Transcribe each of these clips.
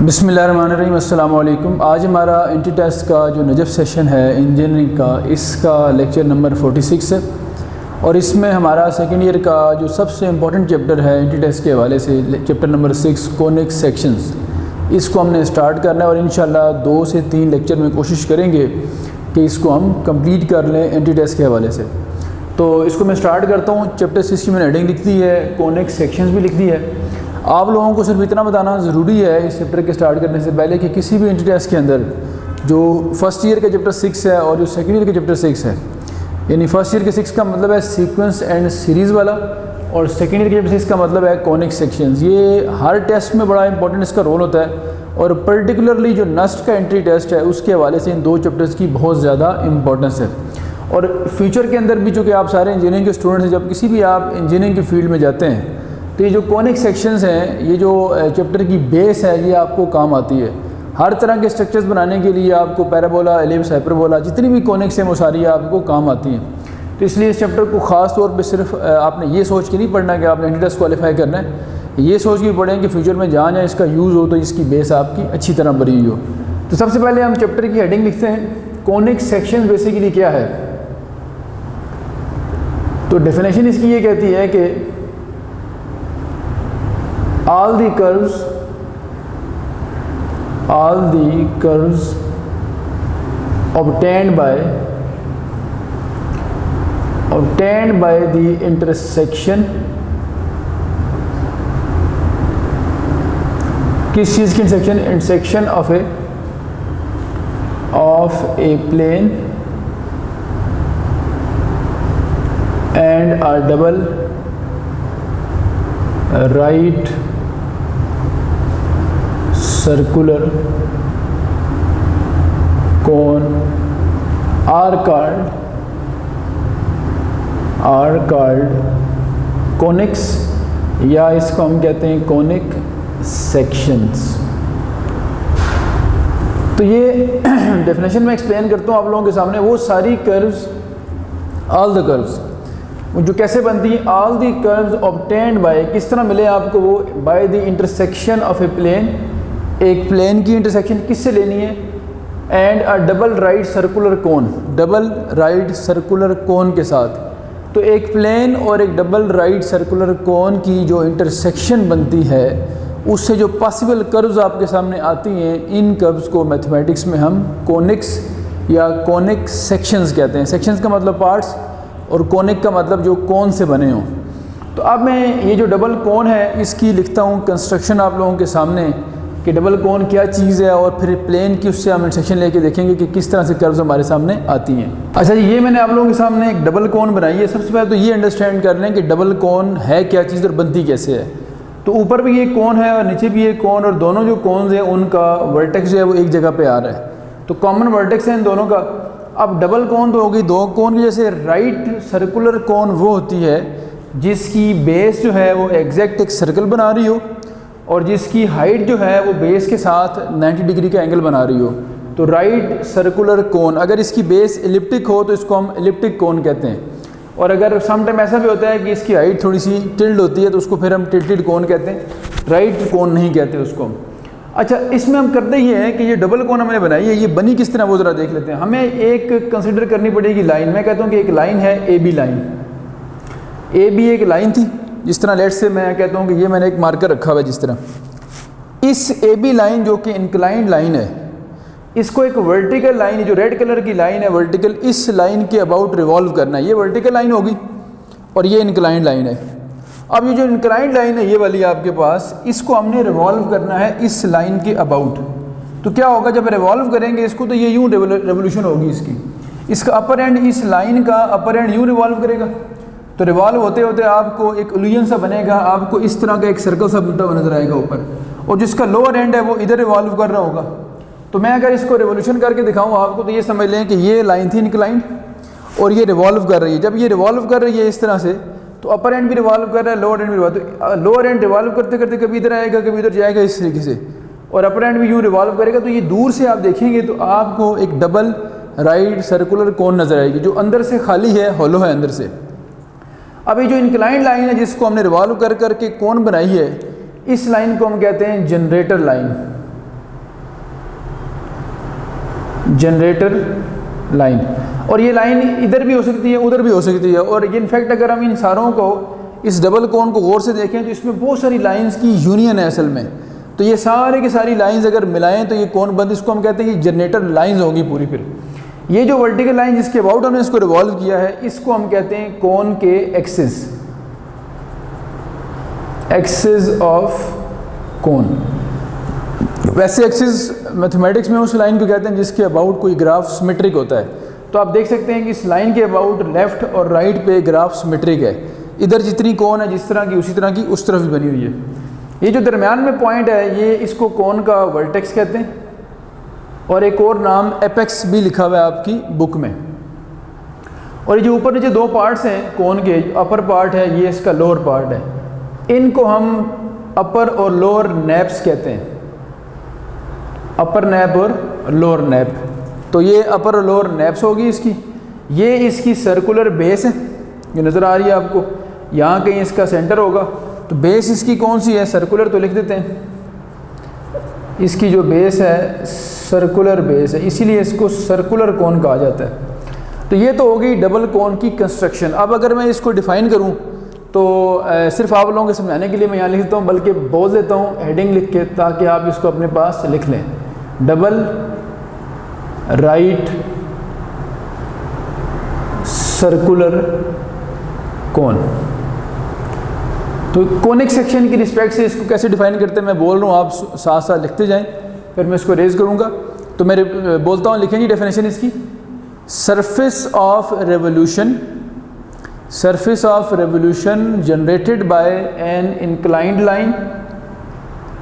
बिस्मिल्लाहिर्रहमानिर्रहीम, अस्सलाम वालेकुम। आज हमारा एंटी टेस्ट का जो नजफ़ सेशन है इंजीनियरिंग का, इसका लेक्चर नंबर 46 है और इसमें हमारा सेकेंड ईयर का जो सबसे इम्पोर्टेंट चैप्टर है एंटी टेस्ट के हवाले से, चैप्टर नंबर 6 कॉनिक सेक्शंस, इसको हमने स्टार्ट करना है और इंशाल्लाह 2 से 3 लेक्चर में कोशिश करेंगे कि इसको हम कंप्लीट कर लें एंटी टेस्ट के हवाले से। तो इसको मैं स्टार्ट करता हूँ। चैप्टर 6 की मैंने हेडिंग लिख दी है, कॉनिक सेक्शंस भी लिख दी है। आप लोगों को सिर्फ इतना बताना ज़रूरी है इस चैप्टर के स्टार्ट करने से पहले कि किसी भी एंटी टेस्ट के अंदर जो फर्स्ट ईयर का चैप्टर 6 है और जो सेकेंड ईयर का चैप्टर 6 है, यानी फर्स्ट ईयर के 6 का मतलब है सीक्वेंस एंड सीरीज़ वाला और सेकेंड ईयर के चैप्टर 6 का मतलब है कॉनिक सेक्शंस। ये हर टेस्ट में बड़ा इंपॉर्टेंट इसका रोल होता है और पर्टिकुलरली जो नस्ट का एंट्री टेस्ट है उसके हवाले से इन 2 चैप्टर्स की बहुत ज़्यादा इंपॉर्टेंस है। और फ्यूचर के अंदर भी चूँकि आप सारे इंजीनियरिंग के स्टूडेंट्स हैं, जब किसी भी आप इंजीनियरिंग की फील्ड में जाते हैं तो ये जो कॉनिक सेक्शंस हैं, ये जो चैप्टर की बेस है, ये आपको काम आती है। हर तरह के स्ट्रक्चर्स बनाने के लिए आपको पैराबोला, एलिप्स, हाइपरबोला, जितनी भी कॉनिक्स हैं वो सारी आपको काम आती हैं। तो इसलिए इस चैप्टर को ख़ास तौर पे सिर्फ आपने ये सोच के नहीं पढ़ना कि आपने एंटी टेस्ट क्वालिफाई करना है, ये सोच के पढ़ें कि फ्यूचर में जहाँ जहाँ इसका यूज़ हो तो इसकी बेस आपकी अच्छी तरह बनी हुई हो। तो सबसे पहले हम चैप्टर की हेडिंग लिखते हैं, कॉनिक सेक्शन बेसिकली क्या है। तो डेफिनेशन इसकी ये कहती है कि all the curves obtained by the intersection, किस चीज़ की intersection of a plane and a double right circular cone are called conics, या इसको हम कहते हैं कॉनिक सेक्शंस। तो ये डेफिनेशन में एक्सप्लेन करता हूँ आप लोगों के सामने। वो सारी कर्व्स, ऑल द कर्व्स जो कैसे बनती हैं, all the curves obtained by, किस तरह मिले आपको वो, by the intersection of a plane, एक प्लेन की इंटरसेक्शन किससे लेनी है, and a double right circular cone, double right circular cone के साथ। तो एक प्लेन और एक डबल राइट सर्कुलर कोन की जो इंटरसेक्शन बनती है उससे जो पॉसिबल कर्व्स आपके सामने आती हैं, इन कर्व्स को मैथमेटिक्स में हम कॉनिक्स या कॉनिक सेक्शंस कहते हैं। सेक्शंस का मतलब पार्ट्स और कॉनिक का मतलब जो कोन से बने हों। तो अब मैं ये जो डबल कोन है इसकी लिखता हूँ कंस्ट्रक्शन आप लोगों के सामने कि डबल कोन क्या चीज़ है, और फिर प्लेन की उससे हम इंटरसेक्शन लेके देखेंगे कि किस तरह से कर्व्स हमारे सामने आती हैं। अच्छा जी, ये मैंने आप लोगों के सामने एक डबल कोन बनाई है। सबसे पहले तो ये अंडरस्टैंड कर लें कि डबल कोन है क्या चीज़ और बनती कैसे है। तो ऊपर भी ये कोन है और नीचे भी ये कोन, और दोनों जो कोन्स हैं उनका वर्टेक्स जो है वो एक जगह पर आ रहा है, तो कॉमन वर्टेक्स है इन दोनों का। अब डबल कोन तो होगी 2 कोन की, जैसे राइट सर्कुलर कोन वो होती है जिसकी बेस जो है वो एग्जैक्ट एक सर्कल बना रही हो और जिसकी हाइट जो है वो बेस के साथ 90 डिग्री का एंगल बना रही हो। तो राइट सर्कुलर कोन, अगर इसकी बेस एलिप्टिक हो तो इसको हम एलिप्टिक कोन कहते हैं, और अगर समटाइम ऐसा भी होता है कि इसकी हाइट थोड़ी सी टिल्ड होती है तो उसको फिर हम टिल्टेड कोन कहते हैं, राइट कोन नहीं कहते उसको। अच्छा, इसमें हम करते ये हैं कि ये डबल कोन हमने बनाई है, ये बनी किस तरह वो ज़रा देख लेते हैं। हमें एक कंसिडर करनी पड़ेगी लाइन। मैं कहता हूँ कि एक लाइन है A B line, A B एक लाइन थी। जिस तरह लेट से मैं कहता हूँ कि ये मैंने एक मार्कर रखा हुआ है, जिस तरह इस ए बी लाइन जो कि इंक्लाइंड लाइन है, इसको एक वर्टिकल लाइन, जो रेड कलर की लाइन है वर्टिकल, इस लाइन के अबाउट रिवॉल्व करना है। ये वर्टिकल लाइन होगी और ये इंक्लाइंड लाइन है। अब ये जो इंक्लाइंड लाइन है ये वाली आपके पास, इसको हमने रिवॉल्व करना है इस लाइन के अबाउट। तो क्या होगा जब रिवॉल्व करेंगे इसको, तो ये यूँ रेवोल्यूशन होगी इसकी, इसका अपर एंड इस लाइन का अपर एंड यूँ रिवॉल्व करेगा। तो रिवॉल्व होते होते आपको एक इल्यूजन सा बनेगा, आपको इस तरह का एक सर्कल सा बनता हुआ नजर आएगा ऊपर, और जिसका लोअर एंड है वो इधर रिवॉल्व कर रहा होगा। तो मैं अगर इसको रिवोल्यूशन करके दिखाऊँ आपको, तो ये समझ लें कि ये लाइन थी इंक्लाइंड और ये रिवॉल्व कर रही है। जब ये रिवॉल्व कर रही है इस तरह से, तो अपर एंड भी रिवॉल्व कर रहा है, लोअर एंड भी रिवॉल्व, तो लोअर एंड रिवॉल्व करते करते कभी इधर आएगा कभी इधर जाएगा इस तरीके से, और अपर एंड भी यूँ रिवॉल्व करेगा, तो ये दूर से आप देखेंगे तो आपको एक डबल राइट सर्कुलर कोन नज़र आएगी जो अंदर से खाली है, हॉलो है अंदर से। अब ये जो इंक्लाइंड लाइन है जिसको हमने रिवॉल्व कर करके कोन बनाई है, इस लाइन को हम कहते हैं जनरेटर लाइन। जनरेटर लाइन, और ये लाइन इधर भी हो सकती है उधर भी हो सकती है। और ये इनफैक्ट अगर हम इन सारों को, इस डबल कोन को गौर से देखें तो इसमें बहुत सारी लाइंस की यूनियन है असल में। तो ये सारे की सारी लाइंस अगर मिलाएं तो ये कोन बंद, इसको हम कहते हैं कि जनरेटर लाइंस होगी पूरी। फिर ये जो वर्टिकल लाइन जिसके अबाउट हमने इसको रिवॉल्व किया है, इसको हम कहते हैं कोन के एक्सिस, एक्सिस ऑफ कोन। वैसे एक्सिस मैथमेटिक्स में उस लाइन को कहते हैं जिसके अबाउट कोई ग्राफ सिमेट्रिक होता है। तो आप देख सकते हैं कि इस लाइन के अबाउट लेफ़्ट और राइट पे ग्राफ सिमेट्रिक है। इधर जितनी कोन है जिस तरह की उसी तरह की उस तरफ भी बनी हुई है। ये जो दरमियान में पॉइंट है ये इसको कोन का वर्टेक्स कहते हैं, और एक और नाम एपेक्स भी लिखा हुआ है आपकी बुक में। और ये जो ऊपर नीचे दो पार्ट्स हैं कोन के, अपर पार्ट है ये इसका लोअर पार्ट है, इनको हम अपर और लोअर नैप्स कहते हैं, अपर नैप और लोअर नैप। तो ये अपर और लोअर नैप्स होगी इसकी। ये इसकी सर्कुलर बेस है जो नज़र आ रही है आपको, यहाँ कहीं इसका सेंटर होगा। तो बेस इसकी कौन सी है, सर्कुलर, तो लिख देते हैं इसकी जो बेस है सर्कुलर बेस है, इसीलिए इसको सर्कुलर कोन कहा जाता है। तो ये तो हो गई डबल कोन की कंस्ट्रक्शन। अब अगर मैं इसको डिफ़ाइन करूँ तो सिर्फ आप लोगों को समझाने के लिए मैं यहाँ लिख देता हूँ, बल्कि बोल देता हूँ हेडिंग लिख के, ताकि आप इसको अपने पास लिख लें। डबल राइट सर्कुलर कोन। तो कोनिक सेक्शन की रिस्पेक्ट से इसको कैसे डिफाइन करते हैं मैं बोल रहा हूँ, आप साथ साथ लिखते जाएं, फिर मैं इसको रेज करूँगा। तो मेरे बोलता हूँ, लिखेंगे डेफिनेशन इसकी। Surface of revolution, surface of revolution generated by an inclined line,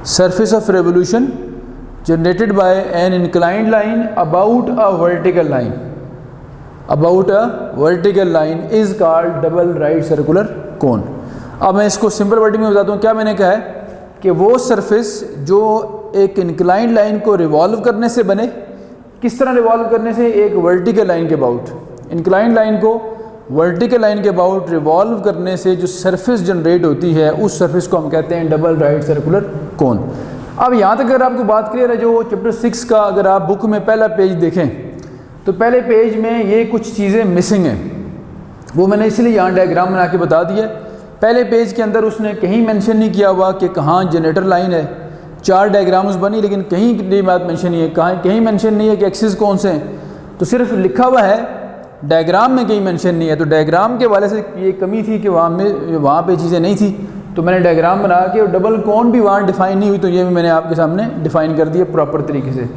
surface of revolution generated by an inclined line about a vertical line, about a vertical line is called double right circular cone। अब मैं इसको simple wording में बताता हूँ। क्या मैंने कहा है कि वो सरफेस जो एक इंक्लाइंड लाइन को रिवॉल्व करने से बने, किस तरह रिवॉल्व करने से, एक वर्टिकल लाइन के अबाउट, इंक्लाइंड लाइन को वर्टिकल लाइन के अबाउट रिवॉल्व करने से जो सरफेस जनरेट होती है उस सरफेस को हम कहते हैं डबल राइट सर्कुलर कोन। अब यहाँ तक अगर आपको बात क्लियर है, जो चैप्टर 6 का अगर आप बुक में पहला पेज देखें तो पहले पेज में ये कुछ चीज़ें मिसिंग हैं, वो मैंने इसलिए यहाँ डायग्राम बना के बता दिया। पहले पेज के अंदर उसने कहीं मेंशन नहीं किया हुआ कि कहाँ जनरेटर लाइन है। 4 डायग्राम्स बनी लेकिन कहीं की बात मेंशन नहीं है, कहीं मेंशन नहीं है कि एक्सिस कौन से हैं, तो सिर्फ लिखा हुआ है, डायग्राम में कहीं मेंशन नहीं है। तो डायग्राम के वाले से ये कमी थी कि वहाँ पे चीज़ें नहीं थी, तो मैंने डायग्राम बना के, और डबल कोन भी वहाँ डिफ़ाइन नहीं हुई, तो ये भी मैंने आपके सामने डिफ़ाइन कर दिया प्रॉपर तरीके से।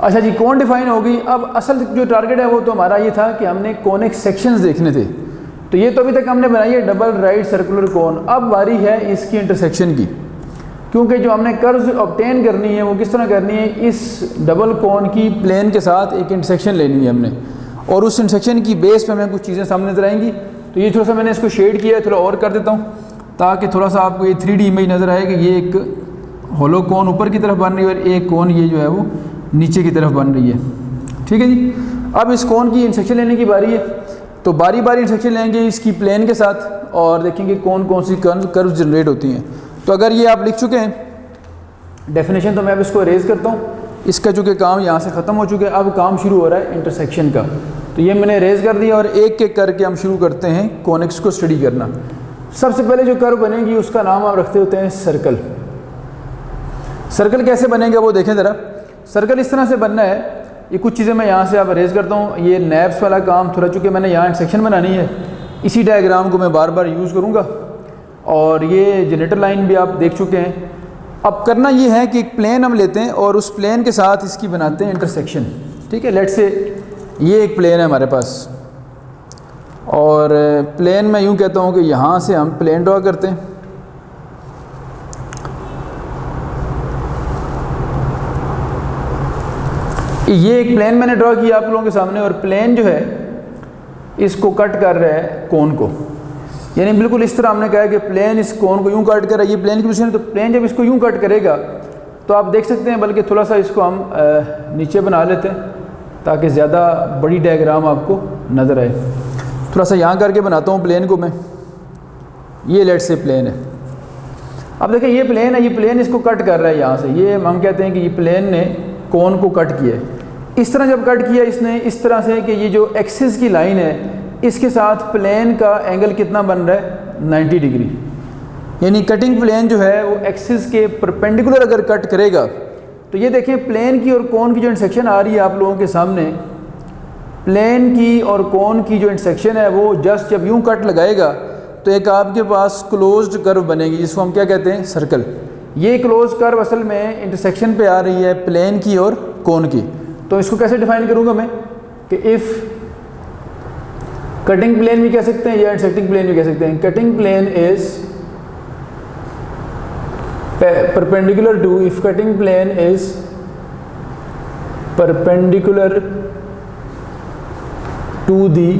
अच्छा जी, कोन डिफ़ाइन हो गई। अब असल जो टारगेट है वो तो हमारा ये था कि हमने कोनिक सेक्शंस देखने थे। तो ये तो अभी तक हमने बनाई है डबल राइट सर्कुलर कोन। अब बारी है इसकी इंटरसेक्शन की, क्योंकि जो हमने कर्व्स ऑब्टेन करनी है वो किस तरह करनी है, इस डबल कोन की प्लेन के साथ एक इंटरसेक्शन लेनी है हमने, और उस इंटरसेक्शन की बेस पे हमें कुछ चीज़ें सामने नजर आएंगी। तो ये थोड़ा सा मैंने इसको शेड किया है, थोड़ा और कर देता हूँ ताकि थोड़ा सा आपको ये 3D इमेज नज़र आए कि ये एक होलो कोन ऊपर की तरफ बन रही है और एक कोन ये जो है वो नीचे की तरफ बन रही है। ठीक है जी। अब इस कोन की इंटरसेक्शन लेने की बारी है, तो बारी बारी इंटरसेक्शन लेंगे इसकी प्लेन के साथ और देखेंगे कौन कौन सी कर्व जनरेट होती हैं। तो अगर ये आप लिख चुके हैं डेफिनेशन, तो मैं अब इसको रेज करता हूँ। इसका चूँकि काम यहाँ से ख़त्म हो चुके हैं, अब काम शुरू हो रहा है इंटरसेक्शन का। तो ये मैंने रेज कर दिया और एक एक करके हम शुरू करते हैं कोनिक्स को स्टडी करना। सबसे पहले जो कर्व बनेगी उसका नाम आप रखते होते हैं सर्कल। सर्कल कैसे बनेगा वो देखें ज़रा। सर्कल इस तरह से बनना है, ये कुछ चीज़ें मैं यहाँ से आप रेज करता हूँ। ये नैप्स वाला काम थोड़ा, चूँकि मैंने यहाँ इंटरसेक्शन बनानी है, इसी डायग्राम को मैं बार बार यूज़ करूँगा। और ये जनरेटर लाइन भी आप देख चुके हैं। अब करना ये है कि एक प्लेन हम लेते हैं और उस प्लेन के साथ इसकी बनाते हैं इंटरसेक्शन। ठीक है, लेट्स से ये एक प्लेन है हमारे पास, और प्लेन मैं यूँ कहता हूँ कि यहाँ से हम प्लेन ड्रॉ करते हैं। ये एक प्लेन मैंने ड्रॉ किया आप लोगों के सामने, और प्लेन जो है इसको कट कर रहा है कोन को, यानी बिल्कुल इस तरह हमने कहा कि प्लेन इस कोन को यूँ कट कर रहा है। ये प्लेन की पोजीशन है, तो प्लेन जब इसको यूँ कट करेगा तो आप देख सकते हैं, बल्कि थोड़ा सा इसको हम नीचे बना लेते हैं ताकि ज़्यादा बड़ी डायग्राम आपको नज़र आए। थोड़ा सा यहाँ करके बनाता हूँ प्लेन को मैं। ये लेट से प्लेन है। अब देखें ये प्लेन है, ये प्लेन इसको कट कर रहा है यहाँ से। ये हम कहते हैं कि ये प्लेन ने कोन को कट किया है। इस तरह जब कट किया इसने, इस तरह से कि ये जो एक्सिस की लाइन है इसके साथ प्लेन का एंगल कितना बन रहा है 90 डिग्री। यानी कटिंग प्लेन जो है वो एक्सिस के परपेंडिकुलर अगर कट करेगा तो ये देखें प्लेन की और कोन की जो इंटरसेक्शन आ रही है आप लोगों के सामने, प्लेन की और कोन की जो इंटरसेक्शन है वो जस्ट जब यूं कट लगाएगा तो एक आपके पास क्लोज्ड कर्व बनेगी जिसको हम क्या कहते हैं सर्कल। ये क्लोज कर्व असल में इंटरसेक्शन पे आ रही है प्लेन की और कोन की। तो इसको कैसे डिफाइन करूँगा मैं कि इफ़ कटिंग प्लेन भी कह सकते हैं या इंटरसेक्टिंग प्लेन भी कह सकते हैं। Cutting plane is perpendicular to, if cutting plane is perpendicular to the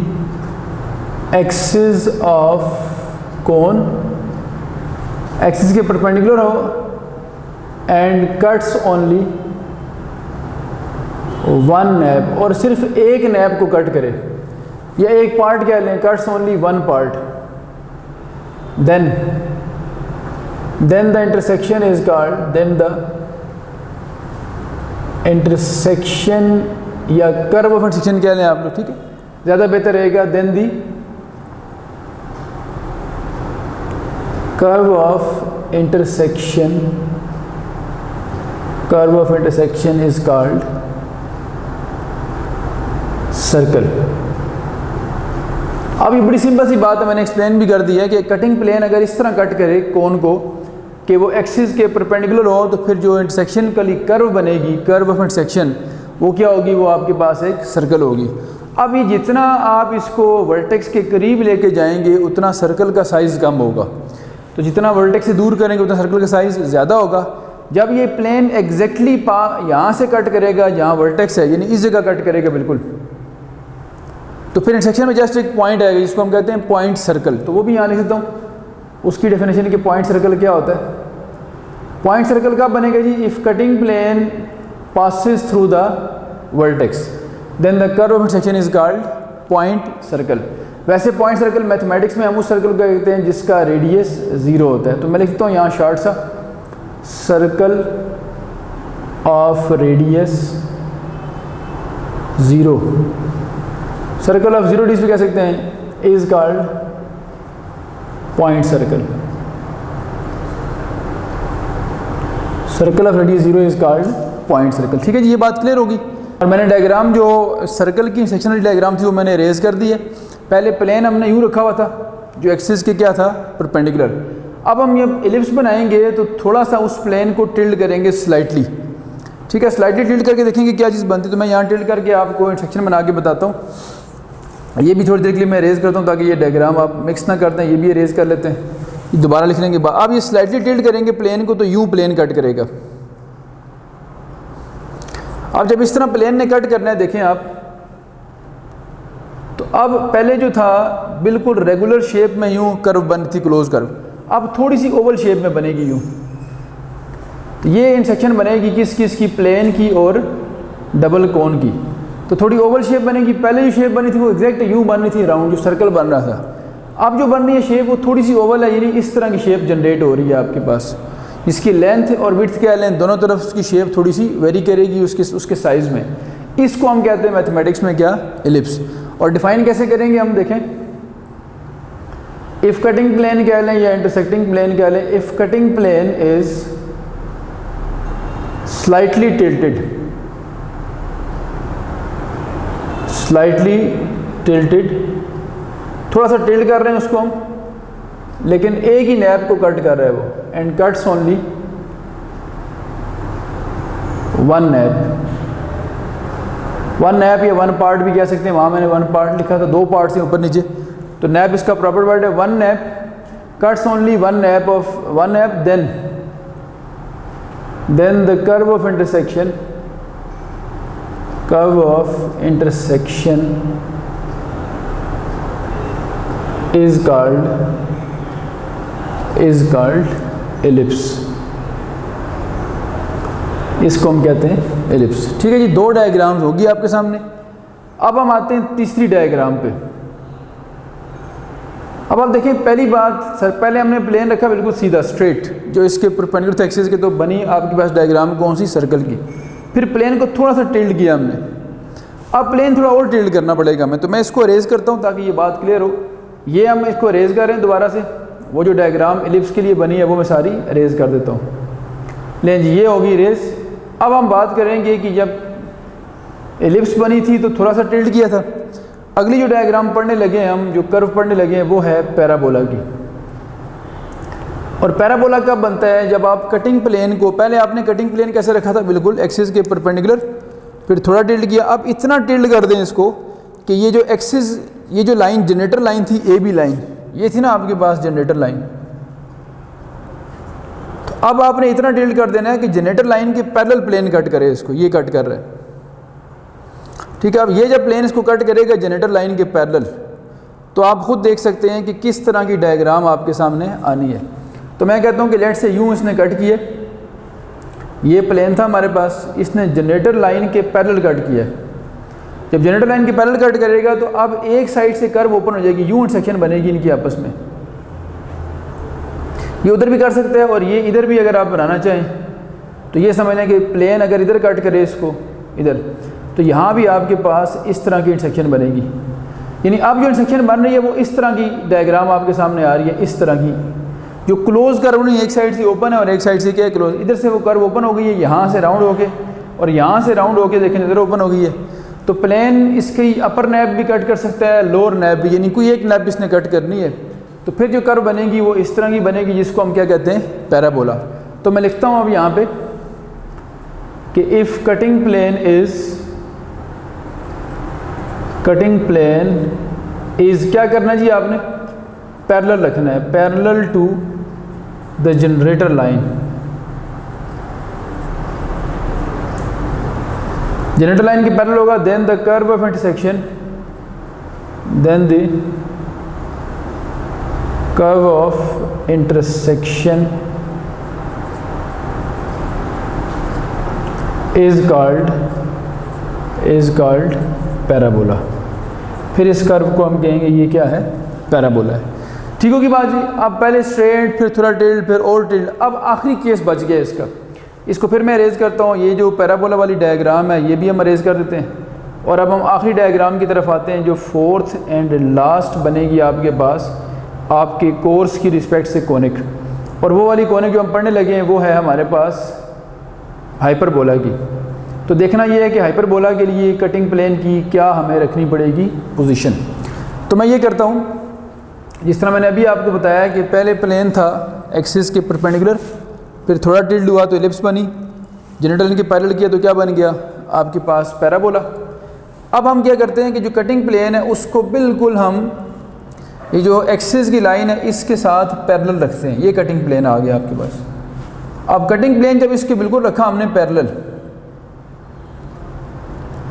axis of cone, axis के perpendicular हो and cuts only one nab, और सिर्फ एक नैब को कट करे या एक पार्ट कह लें, cuts only one part, then the intersection is called, then the intersection या curve of intersection कह लें आप लोग, ठीक है, ज़्यादा बेहतर रहेगा। then the curve of intersection is called circle. अब ये बड़ी सिंपल सी बात है, मैंने एक्सप्लेन भी कर दी है कि कटिंग प्लेन अगर इस तरह कट करे कोन को कि वो एक्सिस के परपेंडिकुलर हो तो फिर जो इंटरसेक्शन का कर्व बनेगी, कर्व ऑफ इंटरसेक्शन, वो क्या होगी, वो आपके पास एक सर्कल होगी। अब ये जितना आप इसको वर्टेक्स के करीब लेके जाएंगे उतना सर्कल का साइज़ कम होगा, तो जितना वर्टेक्स से दूर करेंगे उतना सर्कल का साइज़ ज़्यादा होगा। जब ये प्लेन एग्जैक्टली यहाँ से कट करेगा जहाँ वर्टेक्स है, यानी इस जगह कट करेगा बिल्कुल, तो फिर इंटरसेक्शन में जस्ट एक पॉइंट आएगा जिसको हम कहते हैं पॉइंट सर्कल। तो वो भी यहाँ लिख देता हूँ, उसकी डेफिनेशन कि पॉइंट सर्कल क्या होता है। पॉइंट सर्कल कब बनेगा जी, if cutting plane passes through the vertex then the curve of intersection is called point circle. वैसे पॉइंट सर्कल मैथमेटिक्स में हम उस सर्कल को कहते हैं जिसका रेडियस 0 होता है। तो मैं लिखता हूँ यहाँ शॉर्ट सा, circle of radius 0, circle of 0 degree कह सकते हैं, is called point circle. Circle of radius 0 is called point circle. ठीक है जी, ये बात क्लियर होगी। और मैंने डायग्राम जो सर्कल की सेक्शनल डायग्राम थी वो मैंने इरेज कर दी है। पहले प्लेन हमने यूँ रखा हुआ था जो एक्सिस के क्या था, परपेंडिकुलर। अब हम ये एलिप्स बनाएंगे तो थोड़ा सा उस प्लेन को टिल्ड करेंगे स्लाइटली, ठीक है, स्लाइटली टिल्ड करके देखेंगे क्या चीज़ बनती है। तो मैं यहाँ टिल्ड करके आपको इंटरसेक्शन बना के बताता हूँ। ये भी थोड़ी देर के लिए मैं इरेज करता हूँ ताकि ये डायग्राम आप मिक्स ना करते हैं, ये भी इरेज कर लेते हैं, ये दोबारा लिख लेंगे। अब ये स्लाइटली टिल्ड करेंगे प्लेन को तो यूँ प्लेन कट करेगा। अब जब इस तरह प्लेन ने कट करना है देखें आप, तो अब पहले जो था बिल्कुल रेगुलर शेप में यूँ कर्व बनती थी, क्लोज कर्व, अब थोड़ी सी ओवल शेप में बनेगी यूँ। तो ये इंटरसेक्शन बनेगी किस किस की, प्लेन की और डबल कोन की। तो थोड़ी ओवल शेप बनेगी। पहले जो शेप बनी थी वो एग्जैक्ट यूँ बन रही थी, राउंड जो सर्कल बन रहा था। अब जो बन रही है शेप वो थोड़ी सी ओवल है, यानी इस तरह की शेप जनरेट हो रही है आपके पास। इसकी लेंथ और विड्थ क्या है, लेंथ दोनों तरफ उसकी शेप थोड़ी सी वेरी करेगी उसके साइज़ में। इसको हम कहते हैं मैथमेटिक्स में क्या, एलिप्स। और डिफाइन कैसे करेंगे हम देखें, इफ़ कटिंग प्लेन कह लें या इंटरसेक्टिंग प्लेन कह लें। If cutting plane is slightly tilted, slightly tilted, थोड़ा सा टिल्ट कर रहे हैं उसको हम, लेकिन एक ही नैब को कट कर रहा है वो, and cuts only one nappe. One nappe या वन पार्ट भी कह सकते हैं, वहाँ मैंने वन पार्ट लिखा था, दो पार्ट से ऊपर नीचे। तो नैब इसका प्रॉपर वर्ड है। One nappe cuts only one nappe of one nappe, then the curve of intersection, curve of intersection is called ellipse। इसको हम कहते हैं एलिप्स। ठीक है जी, दो डायग्राम्स होगी आपके सामने। अब हम आते हैं तीसरी डायग्राम पे। अब आप देखें, पहली बात सर, पहले हमने प्लेन रखा बिल्कुल सीधा स्ट्रेट, जो इसके परपेंडिकुलर एक्सिस के, तो बनी आपके पास डायग्राम कौन सी, सर्कल की। फिर प्लेन को थोड़ा सा टिल्ड किया हमने। अब प्लेन थोड़ा और टिल्ड करना पड़ेगा हमें, तो मैं इसको अरेज करता हूँ ताकि ये बात क्लियर हो। ये हम इसको अरेज कर रहे हैं दोबारा से, वो जो डायग्राम एलिप्स के लिए बनी है वो मैं सारी अरेज कर देता हूँ। लें जी, ये होगी अरेज। अब हम बात करेंगे कि जब एलिप्स बनी थी तो थोड़ा सा टिल्ड किया था। अगली जो डायग्राम पढ़ने लगे हैं हम, जो कर्व पढ़ने लगे हैं, वो है पैराबोला की। और पैराबोला कब बनता है, जब आप कटिंग प्लेन को, पहले आपने कटिंग प्लेन कैसे रखा था, बिल्कुल एक्सिस के परपेंडिकुलर, फिर थोड़ा टिल्ड किया। अब इतना टिल्ड कर दें इसको कि ये जो एक्सिस, ये जो लाइन जनरेटर लाइन थी, ए बी लाइन, ये थी ना आपके पास जनरेटर लाइन, तो अब आपने इतना टिल्ड कर देना है कि जनरेटर लाइन के पैरेलल प्लेन कट करे इसको, ये कट कर रहा है। ठीक है, अब ये जब प्लेन इसको कट करेगा जनरेटर लाइन के पैरेलल, तो आप खुद देख सकते हैं कि किस तरह की डायग्राम आपके सामने आनी है। तो मैं कहता हूँ कि लेट से यूँ इसने कट किए, ये प्लेन था हमारे पास, इसने जनरेटर लाइन के पैरेलल कट किया। जब जनरेटर लाइन के पैरेलल कट करेगा तो अब एक साइड से कर्व ओपन हो जाएगी, यूँ इंटरसेक्शन बनेगी इनकी आपस में। ये उधर भी कर सकते हैं और ये इधर भी अगर आप बनाना चाहें, तो ये समझ लें कि प्लेन अगर इधर कट करे इसको इधर, तो यहाँ भी आपके पास इस तरह की इंटरसेक्शन बनेगी। यानी अब जो इंटरसेक्शन बन रही है वो इस तरह की डायग्राम आपके सामने आ रही है, इस तरह की, जो क्लोज कर्व नहीं, एक साइड से ओपन है और एक साइड से क्या है, क्लोज। इधर से वो कर्व ओपन हो गई है, यहाँ से राउंड होके, और यहाँ से राउंड होके देखें इधर ओपन हो गई है। तो प्लेन इसकी अपर नैप भी कट कर सकता है, लोअर नैप भी, यानी कोई एक नैप इसने कट करनी है। तो फिर जो कर्व बनेगी वो इस तरह की बनेगी, जिसको हम क्या कहते हैं, पैराबोला। तो मैं लिखता हूँ अब यहाँ पे कि इफ़ कटिंग प्लेन इज़ क्या करना जी, आपने पैरेलल रखना है, parallel to the generator line. Generator line के पैरेलल होगा, then the curve of intersection, then the curve of intersection is called parabola. फिर इस कर्व को हम कहेंगे ये क्या है, पैराबोला है। ठीक होगी बात जी। अब पहले स्ट्रेट, फिर थोड़ा टिल्ड, फिर और टिल्ड। अब आखिरी केस बच गया इसका, इसको फिर मैं अरेज करता हूँ। ये जो पैराबोला वाली डायग्राम है ये भी हम अरेज कर देते हैं, और अब हम आखिरी डायग्राम की तरफ आते हैं, जो फोर्थ एंड लास्ट बनेगी आपके पास आपके कोर्स की रिस्पेक्ट से कोनिक। और वो वाली कोनिक जो हम पढ़ने लगे हैं वो है हमारे पास हाइपरबोला की। तो देखना ये है कि हाइपरबोला के लिए कटिंग प्लेन की क्या हमें रखनी पड़ेगी पोजीशन। तो मैं ये करता हूँ, जिस तरह मैंने अभी आपको बताया कि पहले प्लेन था एक्सिस के परपेंडिकुलर, फिर थोड़ा टिल्ड हुआ तो एलिप्स बनी, जनरेटर लाइन के पैरेलल किया तो क्या बन गया आपके पास, पैराबोला। अब हम क्या करते हैं कि जो कटिंग प्लेन है उसको बिल्कुल हम, ये जो एक्सिस की लाइन है इसके साथ पैरेलल रखते हैं। ये कटिंग प्लेन आ गया आपके पास। अब कटिंग प्लेन जब इसके बिल्कुल रखा हमने पैरेलल,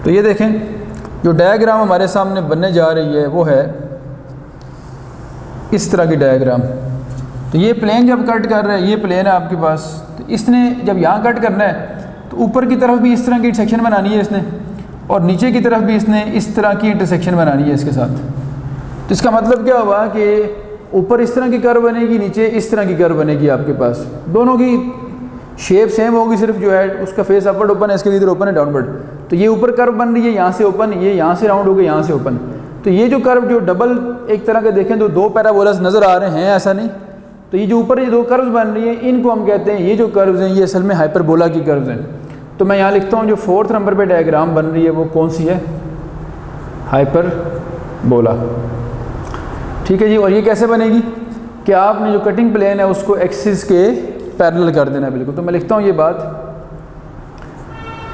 तो ये देखें जो डायग्राम हमारे सामने बनने जा रही है वो है इस तरह की डायग्राम। तो ये प्लेन जब कट कर रहा है, ये प्लेन है आपके पास, तो इसने जब यहाँ कट करना है तो ऊपर की तरफ भी इस तरह की इंटरसेक्शन बनानी है इसने, और नीचे की तरफ भी इसने इस तरह की इंटरसेक्शन बनानी है इसके साथ। तो इसका मतलब क्या हुआ कि ऊपर इस तरह की कर्व बनेगी, नीचे इस तरह की कर्व बनेगी आपके पास। दोनों की शेप सेम होगी, सिर्फ जो है उसका फेस अपवर्ड ओपन है, इसके इधर ओपन है डाउनवर्ड। तो ये ऊपर कर्व बन रही है यहाँ से ओपन, ये यहाँ से राउंड हो गया यहाँ से ओपन। तो ये जो कर्व जो डबल एक तरह के देखें तो दो पैराबोलास नज़र आ रहे हैं, ऐसा नहीं। तो ये जो ऊपर ये दो कर्व्स बन रही हैं इनको हम कहते हैं, ये जो कर्व्स हैं ये असल में हाइपरबोला की कर्व्स हैं। तो मैं यहाँ लिखता हूँ जो फोर्थ नंबर पे डायग्राम बन रही है वो कौन सी है, हाइपरबोला। ठीक है जी। और ये कैसे बनेगी कि आपने जो कटिंग प्लेन है उसको एक्सिस के पैरेलल कर देना है बिल्कुल। तो मैं लिखता हूँ ये बात,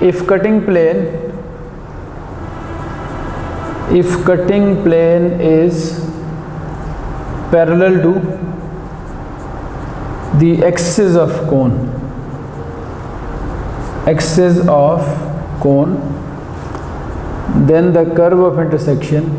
if cutting plane is parallel to the axis of cone, then the curve of intersection,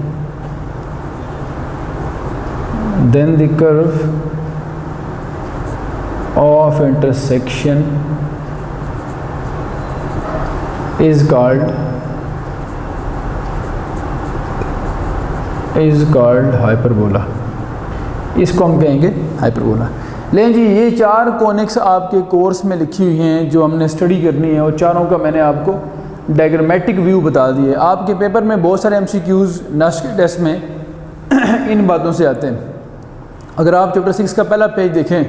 is called hyperbola, इसको हम कहेंगे हाइपरबोला। लेकिन जी ये 4 कॉनिक्स आपके कोर्स में लिखी हुई हैं जो हमने स्टडी करनी है, और चारों का मैंने आपको डायग्रामेटिक व्यू बता दिए। आपके पेपर में बहुत सारे MCQs नेक्स्ट के टेस्ट में इन बातों से आते हैं। अगर आप चैप्टर 6 का पहला पेज देखें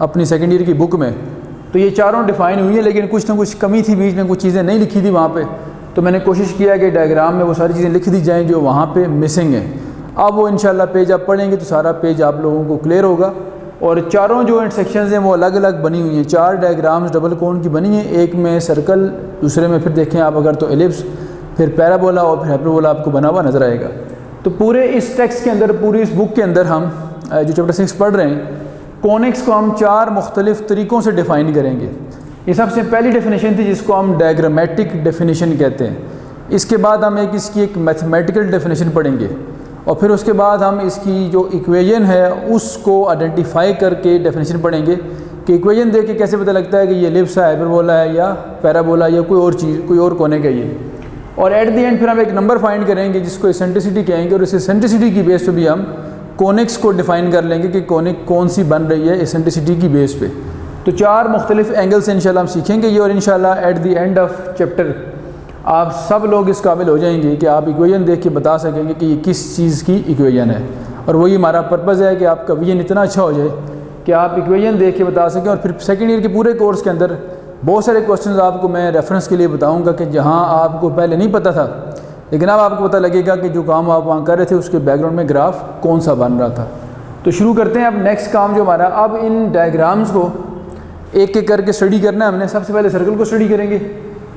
अपनी सेकेंड ईयर की बुक में, तो ये चारों डिफ़ाइन हुई है, लेकिन कुछ ना कुछ कमी थी, बीच में कुछ चीज़ें नहीं लिखी थी वहाँ पे। तो मैंने कोशिश किया कि डायग्राम में वो सारी चीज़ें लिख दी जाएँ जो वहाँ पे मिसिंग हैं। अब वो इंशाल्लाह पेज आप पढ़ेंगे तो सारा पेज आप लोगों को क्लियर होगा। और चारों जो इंटरसेक्शंस हैं वो अलग अलग बनी हुई हैं। 4 डायग्राम्स डबल कोन की बनी हैं, एक में सर्कल, दूसरे में फिर देखें आप अगर तो एलिप्स, फिर पैराबोला और फिर हाइपरबोला आपको बना हुआ नज़र आएगा। तो पूरे इस टेक्स्ट के अंदर, पूरी इस बुक के अंदर हम जो चैप्टर 6 पढ़ रहे हैं, कॉनिक्स को हम 4 मुख्तलिफ़ तरीक़ों से डिफ़ाइन करेंगे। ये सबसे पहली डेफिनेशन थी जिसको हम डायग्रामेटिक डेफिनेशन कहते हैं। इसके बाद हम इसकी एक मैथमेटिकल डेफिनेशन पढ़ेंगे, और फिर उसके बाद हम इसकी जो इक्वेशन है उसको आइडेंटिफाई करके डेफिनेशन पढ़ेंगे कि इक्वेशन देख के कैसे पता लगता है कि ये एलिप्स है, हाइपरबोला है या पैराबोला या कोई और चीज़, कोई और कोने का ये। और एट द एंड फिर हम एक नंबर फाइंड करेंगे जिसको एसेंट्रिसिटी कहेंगे, और इस एसेंट्रिसिटी की बेस पे भी हम कॉनिक्स को डिफ़ाइन कर लेंगे कि कॉनिक कौन सी बन रही है एसेंट्रिसिटी की बेस पे। तो 4 मुख्तलिफ़ एंगल से इंशाल्लाह हम सीखेंगे ये, और इंशाल्लाह at the end of chapter आप सब लोग इस काबिल हो जाएंगे कि आप इक्वेशन देख के बता सकेंगे कि ये किस चीज़ की इक्वेशन है। और वही हमारा पर्पज़ है कि आपका विजन इतना अच्छा हो जाए कि आप इक्वेशन देख के बता सकें। और फिर सेकेंड ईयर के पूरे कोर्स के अंदर बहुत सारे क्वेश्चंस आपको मैं रेफरेंस के लिए बताऊंगा कि जहां आपको पहले नहीं पता था, लेकिन अब आपको पता लगेगा कि जो काम आप वहाँ कर रहे थे उसके बैकग्राउंड में ग्राफ कौन सा बन रहा था। तो शुरू करते हैं अब नेक्स्ट काम जो हमारा। अब इन डायग्राम्स को एक एक करके स्टडी करना है हमने। सबसे पहले सर्कल को स्टडी करेंगे,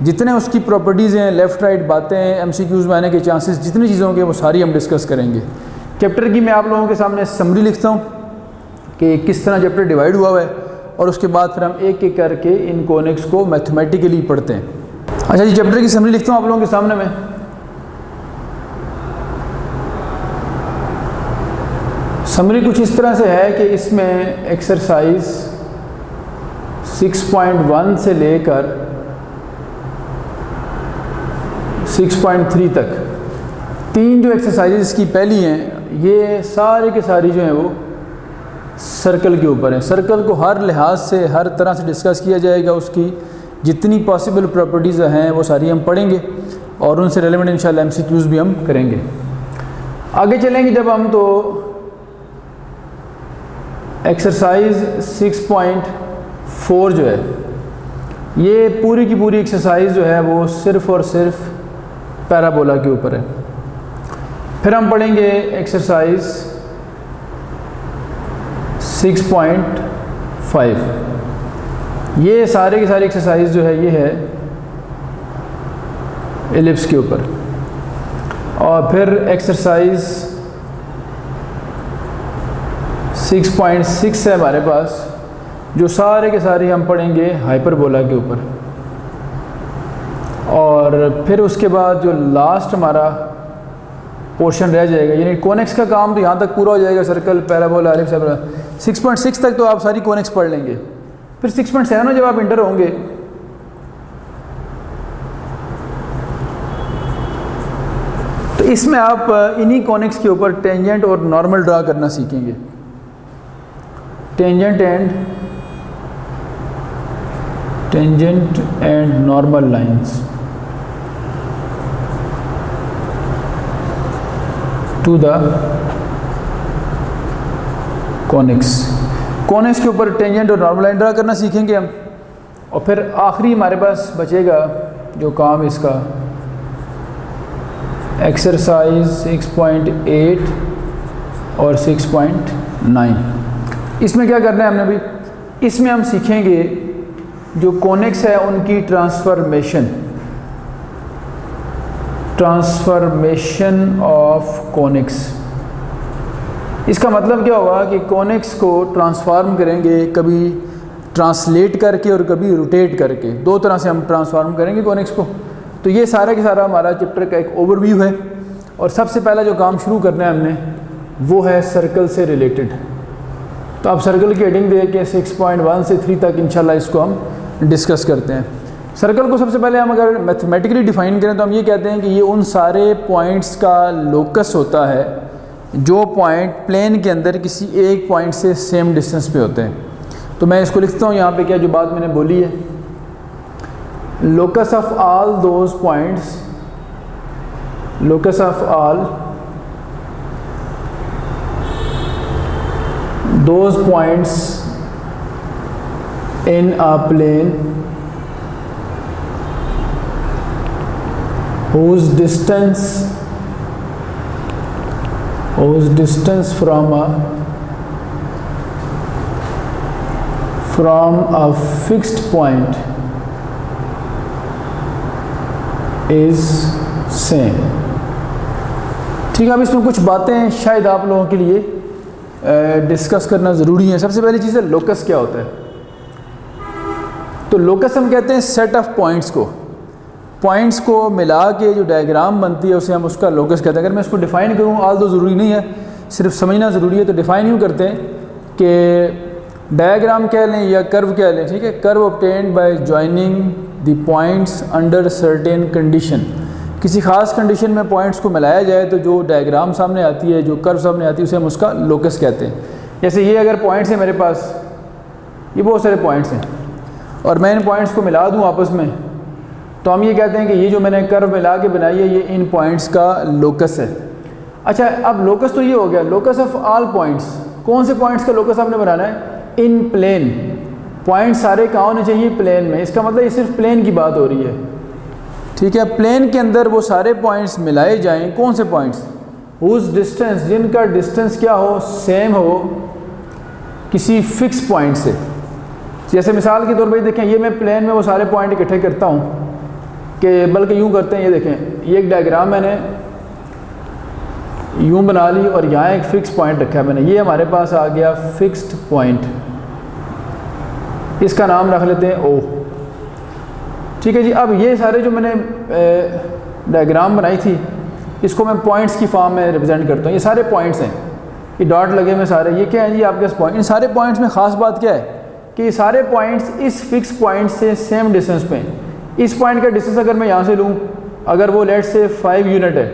जितने उसकी प्रॉपर्टीज़ हैं, लेफ़्ट राइट बातें हैं, MCQs में आने के चांसेस जितनी चीज़ों के वो सारी हम डिस्कस करेंगे। चैप्टर की मैं आप लोगों के सामने समरी लिखता हूँ कि किस तरह चैप्टर डिवाइड हुआ है, और उसके बाद फिर हम एक एक करके इन कॉनिक्स को मैथमेटिकली पढ़ते हैं। अच्छा जी, चैप्टर की समरी लिखता हूँ आप लोगों के सामने में। समरी कुछ इस तरह से है कि इसमें एक्सरसाइज 6.1 से लेकर 6.3 तक 3 जो एक्सरसाइजेस की पहली हैं, ये सारे के सारी जो हैं वो सर्कल के ऊपर है। सर्कल को हर लिहाज से, हर तरह से डिस्कस किया जाएगा, उसकी जितनी पॉसिबल प्रॉपर्टीज़ हैं वो सारी हम पढ़ेंगे, और उनसे रेलेवेंट इंशाल्लाह MCQs भी हम करेंगे। आगे चलेंगे जब हम, तो एक्सरसाइज 6.4 जो है, ये पूरी की पूरी एक्सरसाइज जो है वो सिर्फ़ और सिर्फ पैराबोला के ऊपर है। फिर हम पढ़ेंगे एक्सरसाइज 6.5, ये सारे की सारी एक्सरसाइज जो है ये है एलिप्स के ऊपर। और फिर एक्सरसाइज 6.6 है हमारे पास, जो सारे के सारे हम पढ़ेंगे हाइपरबोला के ऊपर। और फिर उसके बाद जो लास्ट हमारा पोर्शन रह जाएगा, यानी कॉनिक्स का काम तो यहाँ तक पूरा हो जाएगा, सर्कल, पैराबोला, एलिप्स, 6.6 तक तो आप सारी कॉनिक्स पढ़ लेंगे। फिर 6.7 में जब आप इंटर होंगे तो इसमें आप इन्हीं कॉनिक्स के ऊपर टेंजेंट और नॉर्मल ड्रा करना सीखेंगे। Tangent and normal lines to the conics के ऊपर टेंजेंट और नॉर्मल लाइन ड्रा करना सीखेंगे हम। और फिर आखिरी हमारे पास बचेगा जो काम इसका, एक्सरसाइज 6.8 और 6.9। इसमें क्या करना है हमने अभी, इसमें हम सीखेंगे जो कॉनिक्स है उनकी ट्रांसफॉर्मेशन ऑफ कॉनिक्स। इसका मतलब क्या होगा कि कॉनिक्स को ट्रांसफॉर्म करेंगे, कभी ट्रांसलेट करके और कभी रोटेट करके, 2 तरह से हम ट्रांसफॉर्म करेंगे कॉनिक्स को। तो ये सारा के सारा हमारा चैप्टर का एक ओवरव्यू है। और सबसे पहला जो काम शुरू करना है हमने वो है सर्कल से रिलेटेड। तो आप सर्कल की हेडिंग दे के 6.1 से 3 तक इंशाल्लाह इसको हम डिस्कस करते हैं। सर्कल को सबसे पहले हम अगर मैथमेटिकली डिफाइन करें तो हम ये कहते हैं कि ये उन सारे पॉइंट्स का लोकस होता है जो पॉइंट प्लेन के अंदर किसी एक पॉइंट से सेम डिस्टेंस पे होते हैं। तो मैं इसको लिखता हूँ यहाँ पे, क्या जो बात मैंने बोली है, locus of all those points, locus of all those points in a plane whose distance from a fixed point is same। ठीक है, अब इसमें कुछ बातें शायद आप लोगों के लिए डिस्कस करना ज़रूरी है। सबसे पहली चीज़ है लोकस क्या होता है। तो लोकस हम कहते हैं सेट ऑफ पॉइंट्स को, पॉइंट्स को मिला के जो डायग्राम बनती है उसे हम उसका लोकस कहते हैं। अगर मैं इसको डिफ़ाइन करूँ, आल तो ज़रूरी नहीं है, सिर्फ समझना ज़रूरी है, तो डिफ़ाइन यूँ करते हैं कि डायग्राम कह लें या कर्व कह लें, ठीक है। Curve obtained by joining the points under certain condition, किसी ख़ास कंडीशन में पॉइंट्स को मिलाया जाए तो जो डायग्राम सामने आती है, जो कर्व सामने आती है, उसे हम उसका लोकस कहते हैं। जैसे ये अगर पॉइंट्स हैं मेरे पास, ये बहुत सारे पॉइंट्स हैं और मैं इन पॉइंट्स को मिला दूँ आपस में, तो हम ये कहते हैं कि ये जो मैंने कर्व मिला के बनाई है ये इन पॉइंट्स का लोकस है। अच्छा, अब लोकस तो ये हो गया, लोकस ऑफ ऑल पॉइंट्स, कौन से पॉइंट्स का लोकस आपने बनाना है? इन प्लेन, पॉइंट्स सारे कहाँ होने चाहिए? प्लेन में। इसका मतलब ये सिर्फ प्लेन की बात हो रही है, ठीक है। प्लेन के अंदर वो सारे पॉइंट्स मिलाए जाएं। कौन से पॉइंट्स? हुज डिस्टेंस, जिनका डिस्टेंस क्या हो? सेम हो किसी फिक्स पॉइंट से। जैसे मिसाल के तौर पर देखें, ये मैं प्लेन में वो सारे पॉइंट इकट्ठे करता हूँ कि बल्कि यूँ करते हैं, ये देखें, ये एक डायग्राम मैंने यूँ बना ली और यहाँ एक फ़िक्स पॉइंट रखा है मैंने, ये हमारे पास आ गया फिक्स्ड पॉइंट, इसका नाम रख लेते हैं ओ, ठीक है जी। अब ये सारे जो मैंने डायग्राम बनाई थी इसको मैं पॉइंट्स की फॉर्म में रिप्रेजेंट करता हूँ। ये सारे पॉइंट्स हैं, ये डॉट लगे हुए सारे, ये क्या है जी? आपके पॉइंट। इन सारे पॉइंट्स में ख़ास बात क्या है कि ये सारे पॉइंट्स इस फिक्स पॉइंट से सेम डिस्टेंस पे हैं। इस पॉइंट का डिस्टेंस अगर मैं यहाँ से लूँ, अगर वो लेट से 5 यूनिट है,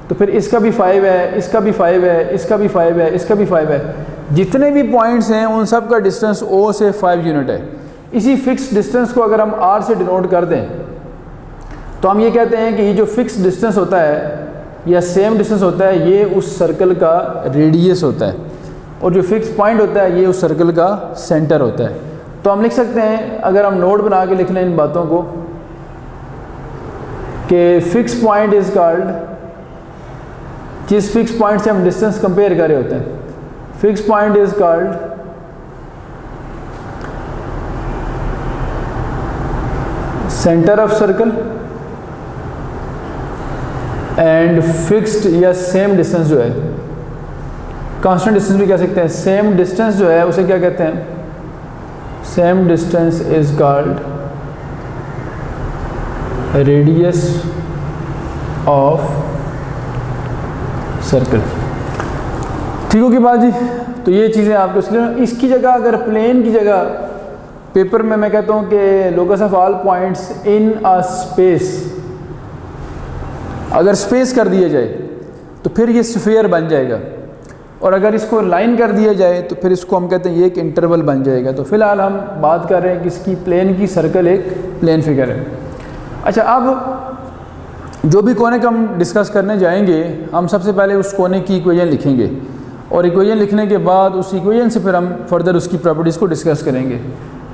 तो फिर इसका भी 5 है, इसका भी 5 है, इसका भी 5 है, इसका भी 5 है। जितने भी पॉइंट्स हैं उन सब का डिस्टेंस O से 5 यूनिट है। इसी फिक्स डिस्टेंस को अगर हम R से डिनोट कर दें तो हम ये कहते हैं कि ये जो फिक्स डिस्टेंस होता है या सेम डिस्टेंस होता है, ये उस सर्कल का रेडियस होता है, और जो फिक्स पॉइंट होता है ये उस सर्कल का सेंटर होता है। तो हम लिख सकते हैं, अगर हम नोट बना के लिख लें इन बातों को, कि फिक्स पॉइंट इज कॉल्ड, जिस फिक्स पॉइंट से हम डिस्टेंस कंपेयर कर रहे होते हैं, fix point is called centre of circle, and fixed या सेम डिस्टेंस जो है, कांस्टेंट डिस्टेंस भी कह सकते हैं, सेम डिस्टेंस जो है उसे क्या कहते हैं? Same distance is called radius of circle. ठीक होगी बात जी? तो ये चीज़ें आपको इसकी जगह, अगर प्लेन की जगह पेपर में मैं कहता हूँ कि locus of all points in a space, अगर स्पेस कर दिया जाए तो फिर ये स्फीयर बन जाएगा, और अगर इसको लाइन कर दिया जाए तो फिर इसको हम कहते हैं ये एक इंटरवल बन जाएगा। तो फिलहाल हम बात कर रहे हैं कि इसकी प्लेन की, सर्कल एक प्लेन फिगर है। अच्छा, अब जो भी कोने का हम डिस्कस करने जाएंगे, हम सबसे पहले उस कोने की इक्वेशन लिखेंगे, और इक्वेशन लिखने के बाद उस इक्वेशन से फिर हम फर्दर उसकी प्रॉपर्टीज़ को डिस्कस करेंगे।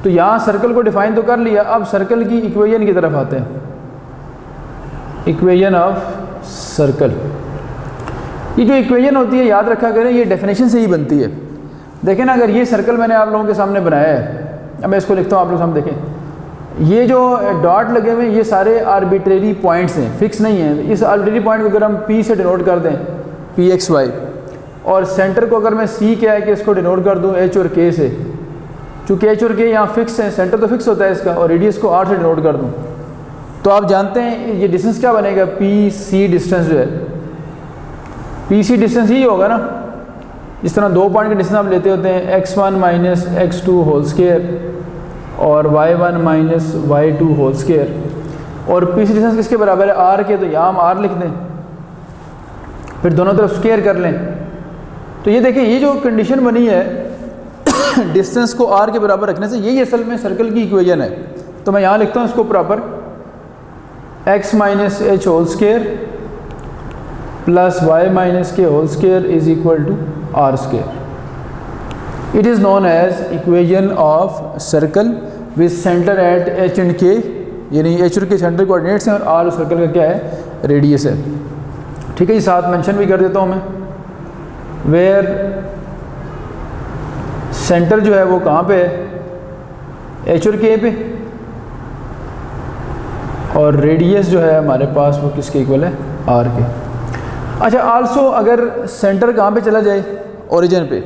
तो यहाँ सर्कल को डिफाइन तो कर लिया, अब सर्कल की इक्वेशन की तरफ आते हैं। इक्वेशन ऑफ सर्कल, ये जो इक्वेशन होती है याद रखा करें, ये डेफिनेशन से ही बनती है। देखें ना, अगर ये सर्कल मैंने आप लोगों के सामने बनाया है, अब मैं इसको लिखता हूँ, आप लोग सामने देखें, ये जो डॉट लगे हुए हैं ये सारे आर्बिट्रेरी पॉइंट्स हैं, फिक्स नहीं है। इस आर्बिट्रेरी पॉइंट को अगर हम P से डिनोट कर दें, PXY, और सेंटर को अगर मैं C क्या है कि इसको डिनोट कर दूँ H और K से, चूँकि H और K यहाँ फिक्स हैं, सेंटर तो फिक्स होता है इसका, और रेडियस को R से डिनोट कर दूँ, तो आप जानते हैं ये डिस्टेंस क्या बनेगा? PC डिस्टेंस जो है, PC डिस्टेंस ही होगा ना, जिस तरह दो पॉइंट के डिस्टेंस आप लेते होते हैं x1 - x2 होल स्क्वायर, और y1 minus y2 whole square, और पीछे डिस्टेंस किसके बराबर है, r के, तो यहाँ हम r लिख दें, फिर दोनों तरफ स्क्वायर कर लें। तो ये देखें, ये जो कंडीशन बनी है डिस्टेंस को r के बराबर रखने से, यही असल में सर्कल की इक्वेशन है। तो मैं यहाँ लिखता हूँ इसको proper, x minus h whole square plus y minus k whole square is equal to r square. It is known as equation of circle with centre at h and k, यानी h और k centre coordinates हैं और r circle का क्या है, radius है। ठीक है जी, साथ मेंशन भी कर देता हूँ मैं, वेयर सेंटर जो है वो कहाँ पे है, h और k पे, और रेडियस जो है हमारे पास वो किसके इक्वल है, r के। अच्छा, आल्सो अगर सेंटर कहाँ पे चला जाए, ओरिजिन पे,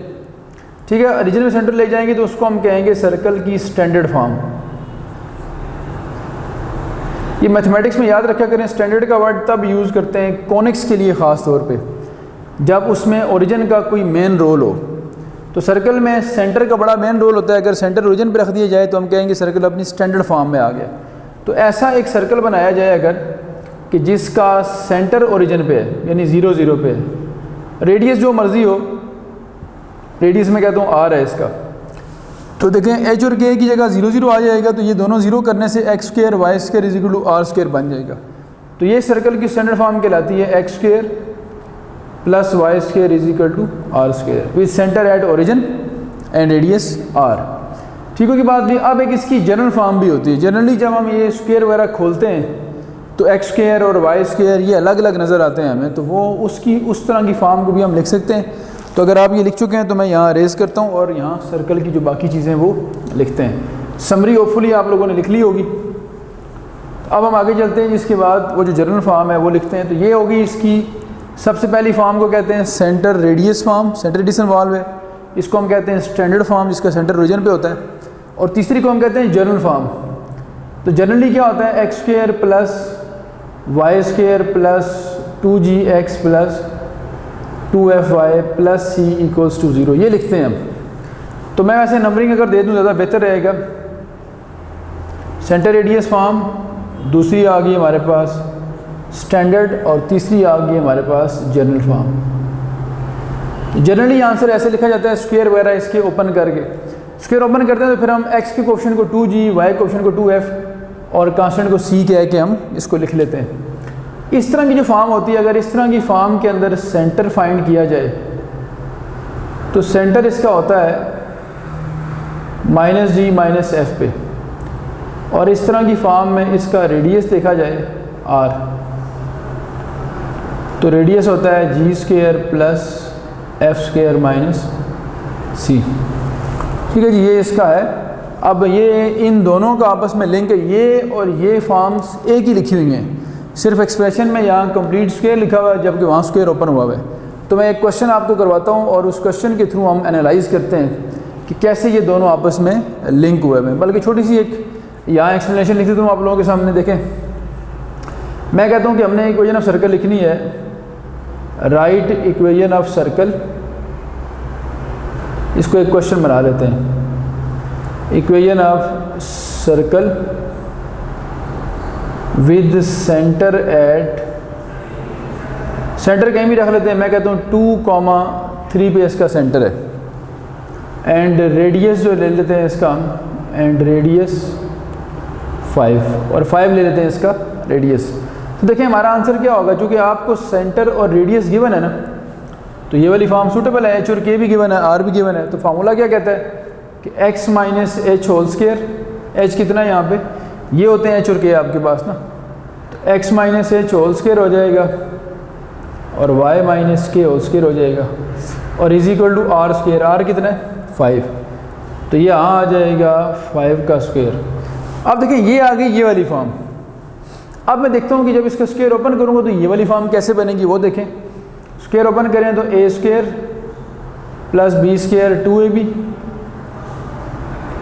ठीक है, ओरिजिन में सेंटर ले जाएंगे तो उसको हम कहेंगे सर्कल की स्टैंडर्ड फॉर्म। ये मैथमेटिक्स में याद रखा करें, स्टैंडर्ड का वर्ड तब यूज़ करते हैं कॉनिक्स के लिए ख़ास तौर पे, जब उसमें ओरिजिन का कोई मेन रोल हो। तो सर्कल में सेंटर का बड़ा मेन रोल होता है। अगर सेंटर ओरिजिन पे रख दिया जाए तो हम कहेंगे सर्कल अपनी स्टैंडर्ड फॉर्म में आ गया। तो ऐसा एक सर्कल बनाया जाए अगर कि जिसका सेंटर ओरिजिन पे है, यानी 0 0 पे है, रेडियस जो मर्ज़ी हो, रेडियस में कहता हूँ r है इसका, तो देखें h और k की जगह 0 0 आ जाएगा, तो ये दोनों 0 करने से x square y square is equal to r square बन जाएगा। तो ये सर्कल की स्टैंडर्ड फॉर्म कहलाती है x square plus y square is equal to r square with centre at origin and radius r। ठीक हो की बात भी। अब एक इसकी जनरल फॉर्म भी होती है। जनरली जब हम ये स्क्वायर वगैरह खोलते हैं तो x स्क्वायर और y स्क्वायर ये अलग अलग नज़र आते हैं हमें, तो वो उसकी उस तरह की फॉर्म को भी हम लिख सकते हैं। तो अगर आप ये लिख चुके हैं तो मैं यहाँ रेज़ करता हूँ और यहाँ सर्कल की जो बाकी चीज़ें वो लिखते हैं। समरी होपफुली आप लोगों ने लिख ली होगी। अब हम आगे चलते हैं, जिसके बाद वो जो जनरल फॉर्म है वो लिखते हैं। तो ये होगी इसकी सबसे पहली फॉर्म को कहते हैं centre radius form, centre radius involve है। इसको हम कहते हैं स्टैंडर्ड फॉर्म, जिसका सेंटर ओरिजिन पे होता है। और तीसरी को हम कहते हैं जनरल फॉर्म। तो जनरली क्या होता है, x square plus y square plus 2gx plus 2fy plus c equals to 0, ये लिखते हैं हम। तो मैं वैसे नंबरिंग अगर दे दूँ ज़्यादा बेहतर रहेगा। सेंटर रेडियस फॉर्म, दूसरी आ गई हमारे पास स्टैंडर्ड, और तीसरी आ गई हमारे पास जनरल फॉर्म। जनरली आंसर ऐसे लिखा जाता है, स्क्वायर वगैरह इसके ओपन करके, स्क्वायर ओपन करते हैं तो फिर हम x के कोएफिशिएंट को 2g, y कोएफिशिएंट को 2f और कांस्टेंट को c कह के हम इसको लिख लेते हैं। इस तरह की जो फॉर्म होती है, अगर इस तरह की फॉर्म के अंदर सेंटर फाइंड किया जाए तो सेंटर इसका होता है -g -f पे, और इस तरह की फॉर्म में इसका रेडियस देखा जाए r, तो रेडियस होता है g square plus f square minus c। ठीक है जी, ये इसका है। अब ये इन दोनों का आपस में लिंक है, ये और ये फॉर्म्स एक ही लिखी हुई हैं, सिर्फ एक्सप्रेशन में यहाँ कंप्लीट स्क्वायर लिखा हुआ है जबकि वहाँ स्क्वायर ओपन हुआ है। तो मैं एक क्वेश्चन आपको करवाता हूँ और उस क्वेश्चन के थ्रू हम एनालाइज करते हैं कि कैसे ये दोनों आपस में लिंक हुए हैं। बल्कि छोटी सी एक यहाँ एक्सप्लेनेशन लिख देता हूँ आप लोगों के सामने। देखें, मैं कहता हूँ कि हमने इक्वेशन ऑफ सर्कल लिखनी है, राइट इक्वेशन ऑफ सर्कल। इसको एक क्वेश्चन बना लेते हैं, equation of circle with centre eight, centre कहीं भी रख लेते हैं, मैं कहता हूँ 2,3 पे इसका सेंटर है, एंड रेडियस जो ले लेते हैं इसका हम, एंड रेडियस 5, और 5 ले लेते हैं इसका रेडियस। तो देखिए हमारा आंसर क्या होगा, चूँकि आपको सेंटर और रेडियस गिवन है ना, तो ये वाली फॉर्म सूटेबल है। h और k भी गिवन है, r भी गिवन है। तो फार्मूला क्या कहता है कि x minus h whole square, h कितना है यहाँ पे, ये होते हैं h और k आपके पास ना, तो x minus h whole square हो जाएगा और y minus k whole square हो जाएगा, और is equal to r square. r कितना है 5, तो ये यहाँ आ जाएगा 5 का स्क्वायर। अब देखिए ये आ गई ये वाली फॉर्म। अब मैं देखता हूँ कि जब इसका स्क्वायर ओपन करूँगा तो ये वाली फॉर्म कैसे बनेगी वो देखें। स्क्वायर ओपन करें तो a square plus b square 2ab,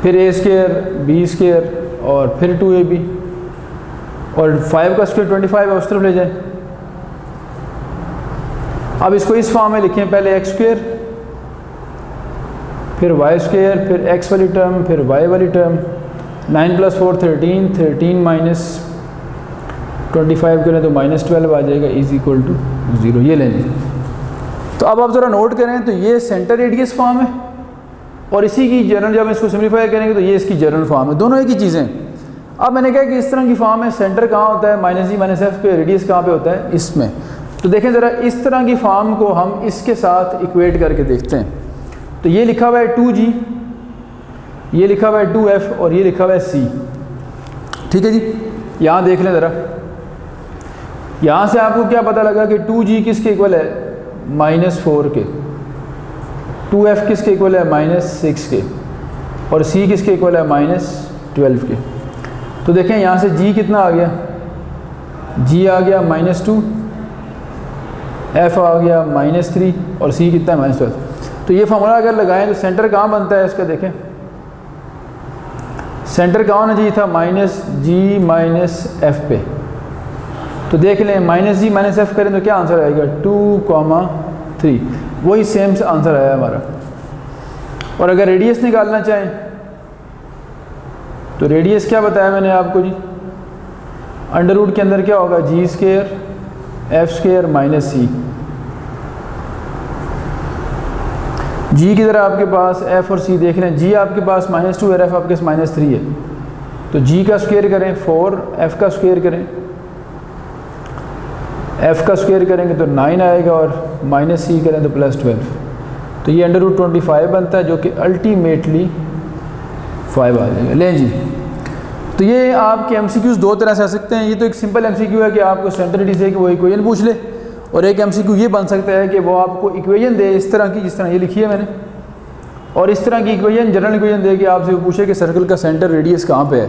फिर a स्क्वायर b स्क्वायर और फिर 2ab, और 5 का स्क्वायर 25 है, उस तरफ ले जाएं। अब इसको इस फॉर्म में लिखें, पहले x स्क्वायर, फिर y स्क्वायर, फिर x वाली टर्म, फिर y वाली टर्म, 9 + 4 13, 13 माइनस 25 करें तो -12 आ जाएगा इज इक्वल टू 0। ये लें जी। तो अब आप ज़रा नोट करें तो ये सेंटर रेडियस फॉर्म है और इसी की जनरल, जब हम इसको सिम्प्लीफाई करेंगे तो ये इसकी जनरल फॉर्म है, दोनों एक ही चीज़ें। अब मैंने कहा कि इस तरह की फॉर्म है, सेंटर कहाँ होता है -g - f पे, रेडियस कहाँ पे होता है इसमें। तो देखें ज़रा इस तरह की फॉर्म को हम इसके साथ इक्वेट करके देखते हैं। तो ये लिखा हुआ है 2g, ये लिखा हुआ है 2f और ये लिखा हुआ है c। ठीक है जी, यहाँ देख लें ज़रा, यहाँ से आपको क्या पता लगा कि 2g किसके इक्वल है -4 के, 2f किसके इक्वल है -6 के और c किसके इक्वल है -12 के। तो देखें यहाँ से g कितना आ गया, g आ गया -2, f आ गया -3 और c कितना है -12। तो ये फार्मूला अगर लगाएं तो सेंटर कहाँ बनता है इसका, देखें सेंटर कहाँ होना चाहिए था -g - f पे। तो देख लें -g - f करें तो क्या आंसर आएगा 2,3, वही सेम आंसर आया हमारा। और अगर रेडियस निकालना चाहें तो रेडियस क्या बताया मैंने आपको जी, अंडर रूट के अंदर क्या होगा g² f² - c। g की तरह आपके पास f और c देख लें, g आपके पास -2 और f आपके पास -3 है। तो g का स्क्वायर करें 4, f का स्क्वायर करें, f का स्क्वायर करेंगे तो 9 आएगा और -c करें तो +12। तो ये अंडर रूट 25 बनता है जो कि अल्टीमेटली 5 आ जाएगा। लें जी, तो ये आपके MCQs दो तरह से आ सकते हैं। ये तो एक सिंपल MCQ है कि आपको सेंटर रेडियस है कि वो इक्वेशन पूछ ले, और एक MCQ ये बन सकता है कि वो आपको इक्वेशन दे इस तरह की, जिस तरह ये लिखी है मैंने, और इस तरह की इक्वेशन, जनरल इक्वेशन दे कि आपसे वो पूछे कि सर्कल का सेंटर रेडियस कहाँ पे है।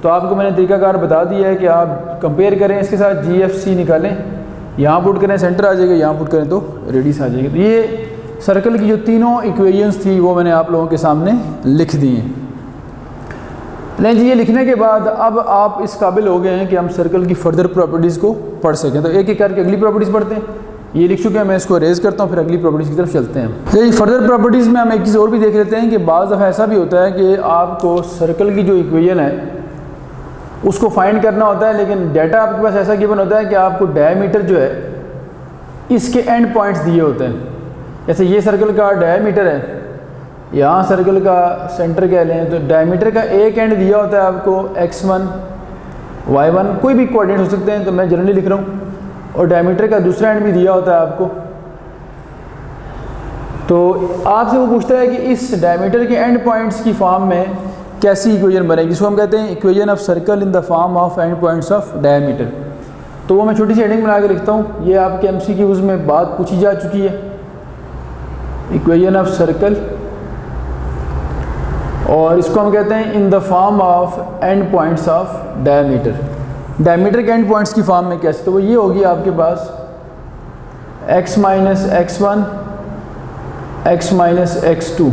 तो आपको मैंने तरीकाकार बता दिया है कि आप कंपेयर करें इसके साथ, GFC निकालें, यहाँ पुट करें सेंटर आ जाएगा, यहाँ पुट करें तो रेडियस आ जाएगी। तो ये सर्कल की जो तीनों इक्वेशंस थी वो मैंने आप लोगों के सामने लिख दी हैं। लेकिन जी ये लिखने के बाद अब आप इस काबिल हो गए हैं कि हम सर्कल की फर्दर प्रॉपर्टीज़ को पढ़ सकें। तो एक एक करके अगली प्रॉपर्टीज़ पढ़ते हैं। ये लिख चुके हैं, मैं इसको अरेज करता हूँ, फिर अगली प्रॉपर्टीज़ की तरफ चलते हैं। तो फर्दर प्रॉपर्टीज़ में हम एक चीज़ और भी देख लेते हैं कि बाज़ दफ़ा ऐसा भी होता है कि आपको सर्कल की जो इक्वेशन है उसको फाइंड करना होता है, लेकिन डाटा आपके पास ऐसा गिवन होता है कि आपको डायमीटर जो है इसके एंड पॉइंट्स दिए होते हैं। जैसे ये सर्कल का डायमीटर है, यहाँ सर्कल का सेंटर कह लें, तो डायमीटर का एक एंड दिया होता है आपको x1 y1, कोई भी कोऑर्डिनेट हो सकते हैं, तो मैं जनरली लिख रहा हूँ, और डायमीटर का दूसरा एंड भी दिया होता है आपको। तो आपसे वो पूछता है कि इस डायमीटर के एंड पॉइंट्स की फॉर्म में कैसी इक्वेशन बनेगी, जिसको हम कहते हैं equation of circle in the form of end points of diameter. तो वो मैं छोटी सी हेडिंग बना के लिखता हूँ, ये आपके MCQs में बात पूछी जा चुकी है, इक्वेशन ऑफ सर्कल, और इसको हम कहते हैं इन the form of end points of diameter. Diameter के एंड पॉइंट्स की फॉर्म में कैसे, तो वो ये होगी आपके पास x - x1 x - x2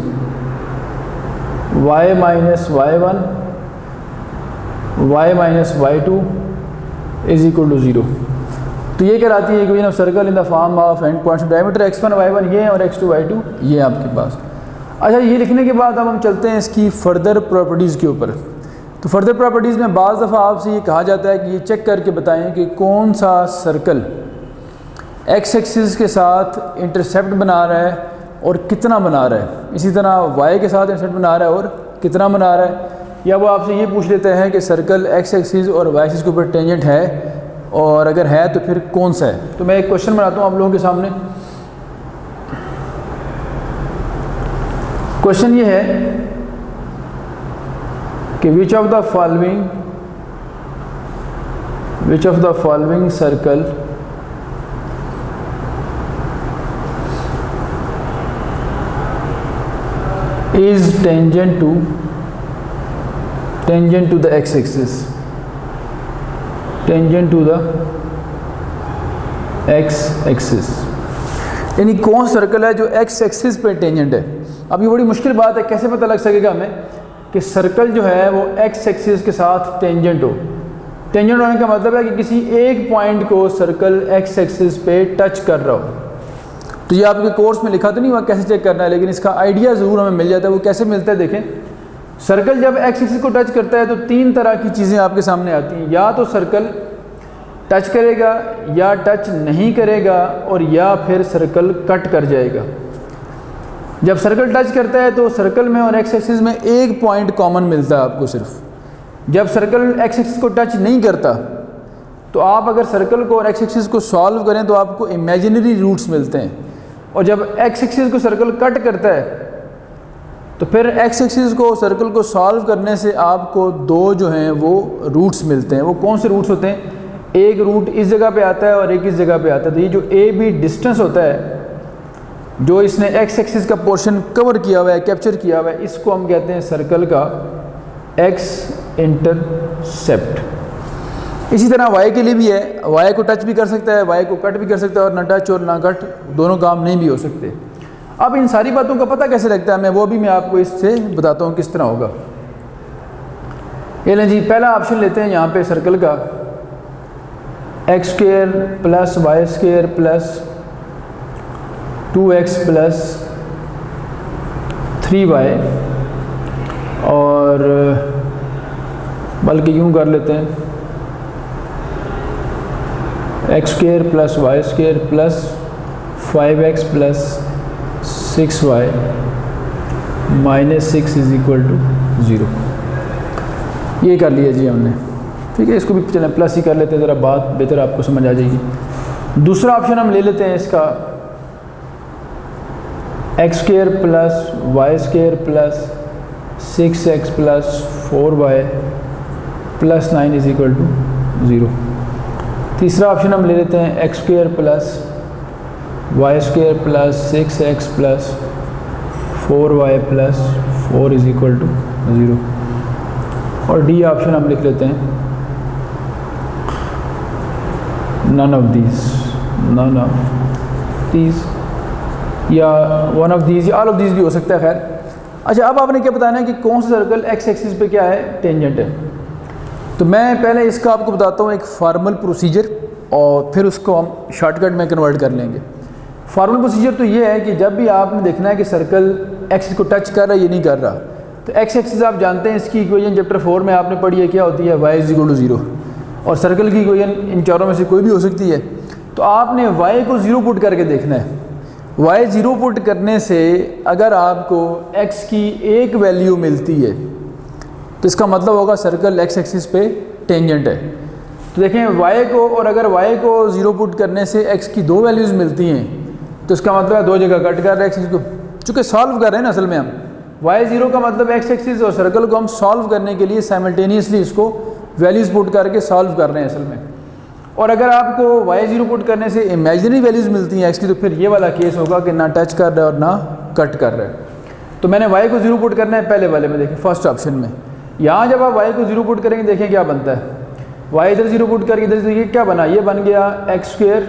y - y1 y - y2 is equal to 0। तो ये कहलाती है equation of circle in the form of end points of diameter. x1 y1 ये है और x2 y2 ये है आपके पास। अच्छा, ये लिखने के बाद अब हम चलते हैं इसकी फ़र्दर प्रॉपर्टीज़ के ऊपर। तो फर्दर प्रॉपर्टीज़ में बाज़ दफ़ा आपसे ये कहा जाता है कि ये चेक करके बताएं कि कौन सा सर्कल x एक्सिस के साथ इंटरसेप्ट बना रहा है और कितना बना रहा है, इसी तरह y के साथ इंटरसेप्ट बना रहा है और कितना बना रहा है। या वो आपसे ये पूछ लेते हैं कि सर्कल x एक्सिस और y एक्सिस के ऊपर टेंजेंट है, और अगर है तो फिर कौन सा है। तो मैं एक क्वेश्चन बनाता हूँ आप लोगों के सामने। क्वेश्चन ये है कि which of the following circle is tangent to the x axis, tangent to the x axis, यानी कौन सर्कल है जो x एक्सिस पे टेंजेंट है। अब ये बड़ी मुश्किल बात है, कैसे पता लग सकेगा हमें कि सर्कल जो है वो x एक्सिस के साथ टेंजेंट हो। टेंजेंट होने का मतलब है कि किसी एक पॉइंट को सर्कल x एक्सिस पे टच कर रहा हो। तो ये आपके कोर्स में लिखा तो नहीं हुआ कैसे चेक करना है, लेकिन इसका आइडिया ज़रूर हमें मिल जाता है। वो कैसे मिलता है देखें, सर्कल जब एक्स एक्सिस को टच करता है तो तीन तरह की चीज़ें आपके सामने आती हैं, या तो सर्कल टच करेगा, या टच नहीं करेगा, और या फिर सर्कल कट कर जाएगा। जब सर्कल टच करता है तो सर्कल में और एक्स एक्सिस में एक पॉइंट कॉमन मिलता है आपको सिर्फ। जब सर्कल एक्स एक्सिस को टच नहीं करता तो आप अगर सर्कल को और एक्स एक्सिस को सॉल्व करें तो आपको इमेजिनरी रूट्स मिलते हैं, और जब एक्स एक्सिस को सर्कल कट करता है तो फिर एक्स एक्सिस को सर्कल को सॉल्व करने से आपको दो जो हैं वो रूट्स मिलते हैं। वो कौन से रूट्स होते हैं? एक रूट इस जगह पे आता है और एक इस जगह पे आता है। तो ये जो ए बी डिस्टेंस होता है, जो इसने एक्स एक्सिस का पोर्शन कवर किया हुआ है, कैप्चर किया हुआ है, इसको हम कहते हैं सर्कल का एक्स इंटरसेप्ट। इसी तरह वाई के लिए भी है, वाई को टच भी कर सकता है, वाई को कट भी कर सकता है, और ना टच और ना कट दोनों काम नहीं भी हो सकते। अब इन सारी बातों का पता कैसे लगता है मैं आपको इससे बताता हूँ किस तरह होगा। ये लें जी, पहला ऑप्शन लेते हैं यहाँ पे सर्कल का x square plus y square plus 2x plus 3y, और बल्कि यूँ कर लेते हैं x square plus y square plus 5x plus 6y minus 6 is equal to 0। ये कर लिया जी हमने, ठीक है। इसको भी चलें प्लस ही कर लेते हैं, ज़रा बात बेहतर आपको समझ आ जाएगी। दूसरा ऑप्शन हम ले लेते हैं इसका x square plus y square plus 6x plus 4y plus 9 is equal to 0। तीसरा ऑप्शन हम ले लेते हैं x square plus y square plus 6x plus 4y plus 4 is equal to 0। और डी ऑप्शन हम लिख लेते हैं नन ऑफ दीज, या वन ऑफ दीज, या ऑल ऑफ दीज भी हो सकता है। खैर, अच्छा, अब आपने क्या बताना है कि कौन सा सर्कल एक्स एक्सिस पे क्या है, टेंजेंट है। तो मैं पहले इसका आपको बताता हूँ एक फार्मल प्रोसीजर, और फिर उसको हम शॉर्टकट में कन्वर्ट कर लेंगे। फार्मल प्रोसीजर तो ये है कि जब भी आपने देखना है कि सर्कल एक्सिस को टच कर रहा है, ये नहीं कर रहा, तो एक्स एक्सिस आप जानते हैं इसकी इक्वेशन चैप्टर 4 में आपने पढ़ी है, क्या होती है, y इज इक्वल टू 0, और सर्कल की इक्वेशन इन चारों में से कोई भी हो सकती है। तो आपने y को 0 पुट करके देखना है। y 0 पुट करने से अगर आपको x की एक वैल्यू मिलती है तो इसका मतलब होगा सर्कल x एक्सिस पे टेंजेंट है। तो देखें y को, और अगर y को 0 पुट करने से x की दो वैल्यूज़ मिलती हैं तो इसका मतलब है दो जगह कट कर रहे हैं एक्सिस को, चूँकि सॉल्व कर रहे हैं ना असल में हम, y0 का मतलब x एक्सिस, और सर्कल को हम सॉल्व करने के लिए साइमल्टेनियसली इसको वैल्यूज़ पुट करके सॉल्व कर रहे हैं असल में। और अगर आपको y0 पुट करने से इमेजिनरी वैल्यूज़ मिलती हैं x की, तो फिर ये वाला केस होगा कि ना टच कर रहा है और ना कट कर रहा है। तो मैंने y को 0 पुट करना है पहले वाले में, देखें फर्स्ट ऑप्शन में। यहाँ जब आप y को 0 पुट करेंगे देखें क्या बनता है, y इधर 0 पुट करके इधर से क्या बना, ये बन गया x square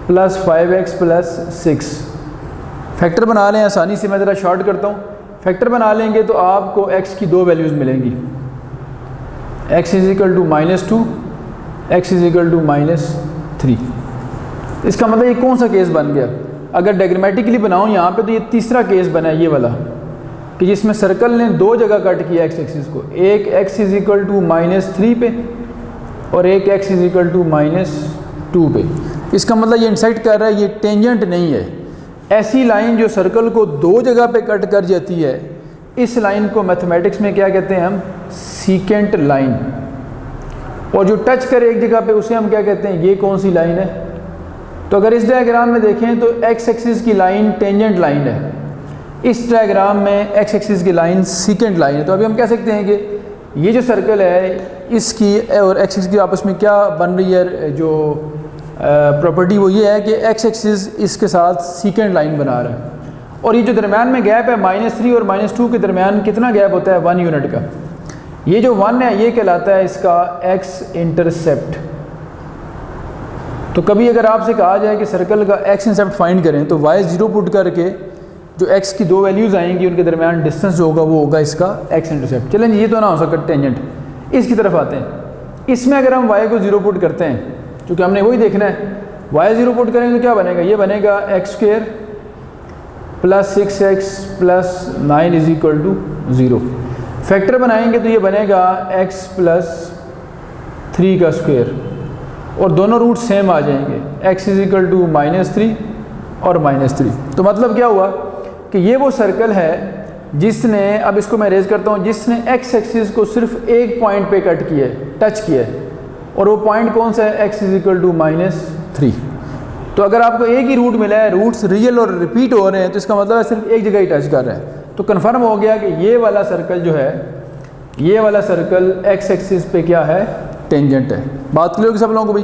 plus 5x plus 6। Factor बना लें आसानी से, मैं ज़रा शॉर्ट करता हूँ। फैक्टर बना लेंगे तो आपको x की दो वैल्यूज़ मिलेंगी, x is equal to -2, x is equal to -3। इसका मतलब ये कौन सा केस बन गया? अगर डायग्रामेटिकली बनाऊँ यहाँ पे तो ये तीसरा केस बना है, ये वाला, कि जिसमें सर्कल ने दो जगह कट किया एक्स एक्सिस को, एक x इज इक्वल टू -3 पे और एक x इज इक्वल टू -2 पे। इसका मतलब ये इंसाइट कर रहा है ये टेंजेंट नहीं है। ऐसी लाइन जो सर्कल को दो जगह पे कट कर जाती है, इस लाइन को मैथमेटिक्स में क्या कहते हैं हम, सीकेंट लाइन। और जो टच करे एक जगह पे उसे हम क्या कहते हैं, ये कौन सी लाइन है? तो अगर इस डायग्राम में देखें तो एक्स एक्सिस की लाइन टेंजेंट लाइन है, इस डायग्राम में एक्स एक्सिस की लाइन सीकेंट लाइन है। तो अभी हम कह सकते हैं कि ये जो सर्कल है इसकी और एक्स एक्सिस की आपस में क्या बन रही है, जो प्रॉपर्टी वो ये है कि एक्स एक्सिस इसके साथ सीकेंट लाइन बना रहा है। और ये जो दरम्यान में गैप है -3 और -2 के दरम्यान कितना गैप होता है, 1 यूनिट का। ये जो 1 है ये कहलाता है इसका एक्स इंटरसेप्ट। तो कभी अगर आपसे कहा जाए कि सर्कल का एक्स इंटरसेप्ट फाइंड करें तो y0 पुट करके जो x की दो वैल्यूज़ आएंगी उनके दरमियान डिस्टेंस जो होगा वो होगा इसका x इंटरसेप्ट। चलें ये तो ना हो सकता टेंजेंट, इसकी तरफ आते हैं। इसमें अगर हम y को 0 पुट करते हैं, क्योंकि हमने वही देखना है, y0 पुट करेंगे तो क्या बनेगा, ये बनेगा x² plus 6x plus 9 is equal to 0। Factor बनाएंगे तो ये बनेगा x प्लस 3 का स्क्वायर और दोनों रूट सेम आ जाएंगे, x इज इक्वल टू -3 और -3। तो मतलब क्या हुआ कि ये वो सर्कल है जिसने, अब इसको मैं रेज करता हूँ, जिसने x एक्सिस को सिर्फ एक पॉइंट पे कट किया है, टच किया है, और वो पॉइंट कौन सा है, x इज इक्वल टू -3। तो अगर आपको एक ही रूट मिला है, रूट्स रियल और रिपीट हो रहे हैं, तो इसका मतलब है सिर्फ एक जगह ही टच कर रहे हैं। तो कन्फर्म हो गया कि ये वाला सर्कल जो है, ये वाला सर्कल x एक्सिस पे क्या है, टेंजेंट है। बात क्लियर होगी सब लोगों को भाई।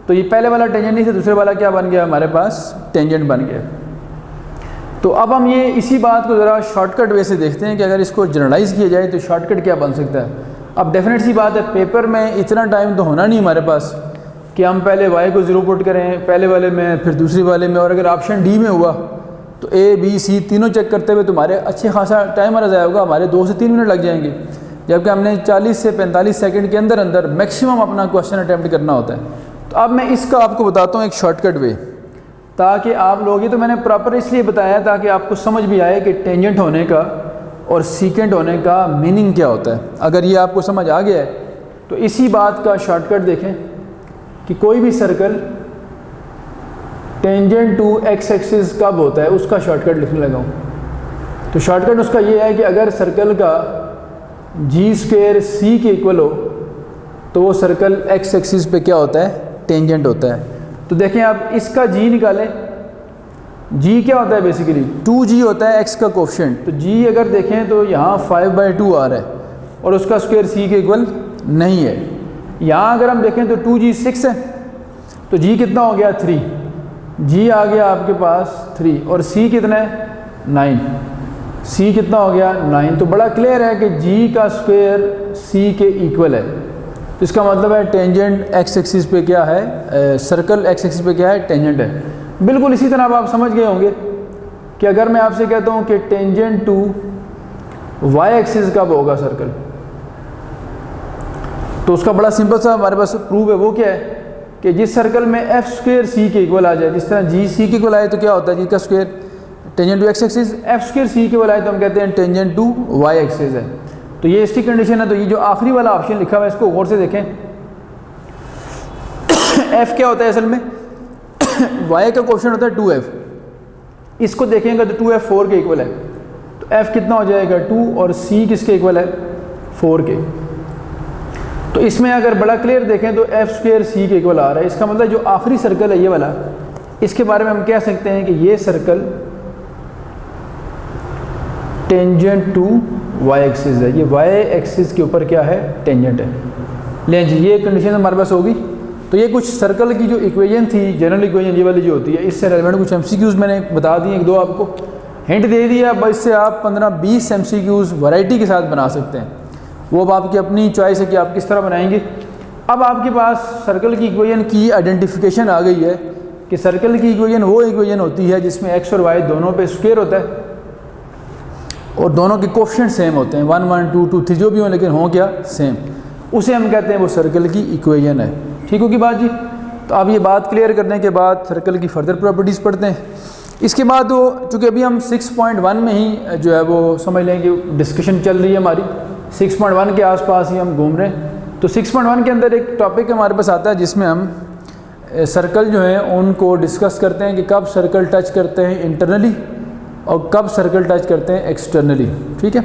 तो ये पहले वाला टेंजेंट नहीं था, दूसरे वाला क्या बन गया हमारे पास, टेंजेंट बन गया। तो अब हम ये इसी बात को ज़रा शॉर्टकट वे से देखते हैं कि अगर इसको जनरलाइज़ किया जाए तो शॉर्टकट क्या बन सकता है। अब डेफिनेट सी बात है, पेपर में इतना टाइम तो होना नहीं हमारे पास कि हम पहले y को 0 पुट करें पहले वाले में, फिर दूसरे वाले में, और अगर ऑप्शन डी में हुआ तो a b c तीनों चेक करते हुए तुम्हारे अच्छे खासा टाइम हमारा ज़ाया होगा, हमारे 2 से 3 मिनट लग जाएंगे, जबकि हमने 40 से 45 सेकंड के अंदर अंदर मैक्सिमम अपना क्वेश्चन अटैम्प्ट करना होता है। तो अब मैं इसका आपको बताता हूँ एक शॉर्टकट वे, ताकि आप लोग, ये तो मैंने प्रॉपर इसलिए बताया ताकि आपको समझ भी आए कि टेंजेंट होने का और सीकेंट होने का मीनिंग क्या होता है। अगर ये आपको समझ आ गया है तो इसी बात का शॉर्टकट देखें कि कोई भी circle tangent to x axis कब होता है, उसका शॉर्टकट लिखने लगा हूँ। तो शॉर्टकट उसका ये है कि अगर सर्कल का g स्क्वायर c के इक्वल हो तो वो सर्कल x एक्सिस पे क्या होता है, टेंजेंट होता है। तो देखें आप इसका g निकालें, g क्या होता है, बेसिकली 2g होता है x का कोफिशिएंट। तो g अगर देखें तो यहाँ 5/2 आ रहा है और उसका स्क्वायर c के इक्वल नहीं है। यहाँ अगर हम देखें तो 2g 6 है, तो g कितना हो गया, 3, g आ गया आपके पास 3, और c कितना है, 9, c कितना हो गया, 9। तो बड़ा क्लियर है कि g का स्क्वायर c के इक्वल है। तो इसका मतलब है टेंजेंट x एक्सिस पे क्या है, सर्कल x एक्सिस पे क्या है, टेंजेंट है। बिल्कुल इसी तरह अब आप समझ गए होंगे कि अगर मैं आपसे कहता हूँ कि टेंजेंट टू y एक्सिस कब होगा सर्कल, तो उसका बड़ा सिंपल सा हमारे पास प्रूफ है। वो क्या है कि जिस सर्कल में f स्क्वायर c के इक्वल आ जाए, जिस तरह g c के इक्वल आए तो क्या होता है, g का square tangent to x axis, f square c के इक्वल आए तो हम कहते हैं टेंजेंट टू y एक्सिस है। तो ये इसकी कंडीशन है। तो ये जो आखिरी वाला ऑप्शन लिखा हुआ है इसको गौर से देखें। f क्या होता है असल में, y का कोफिशिएंट होता है 2f, इसको देखेंगे तो 2f 4 के इक्वल है। तो f कितना हो जाएगा, 2, और c किसके इक्वल है, 4 के। तो इसमें अगर बड़ा क्लियर देखें तो f स्क्वायर c के इक्वल आ रहा है। इसका मतलब जो आखिरी सर्कल है ये वाला, इसके बारे में हम कह सकते हैं कि ये circle tangent to y axis है, ये y एक्सिस के ऊपर क्या है, टेंजेंट है। लें जी, ये कंडीशन हमारे पास होगी। तो ये कुछ सर्कल की जो इक्वेशन थी, जनरल इक्वेशन ये वाली जो होती है, इससे रेलेवेंट कुछ MCQs मैंने बता दिए, 1-2 आपको हिंट दे दिया। बस इससे आप 15-20 MCQs वैरायटी के साथ बना सकते हैं। वो अब आपकी अपनी चॉइस है कि आप किस तरह बनाएंगे। अब आपके पास सर्कल की इक्वेशन की आइडेंटिफिकेशन आ गई है कि सर्कल की इक्वेशन वो इक्वेशन होती है जिसमें x और y दोनों पे स्क्वायर होता है और दोनों के कोफिशिएंट सेम होते हैं, 1 1 2 2 3 जो भी हो, लेकिन हो क्या, सेम। उसे हम कहते हैं वो सर्कल की इक्वेशन है। ठीक होगी बात जी। तो अब ये बात क्लियर करने के बाद सर्कल की फर्दर प्रॉपर्टीज़ पढ़ते हैं। इसके बाद वो, चूँकि अभी हम 6.1 में ही जो है वो समझ लें कि डिस्कशन चल रही है हमारी, 6.1 के आसपास ही हम घूम रहे हैं। तो 6.1 के अंदर एक टॉपिक हमारे पास आता है जिसमें हम सर्कल जो हैं उनको डिस्कस करते हैं कि कब सर्कल टच करते हैं इंटरनली और कब सर्कल टच करते हैं एक्सटर्नली। ठीक है,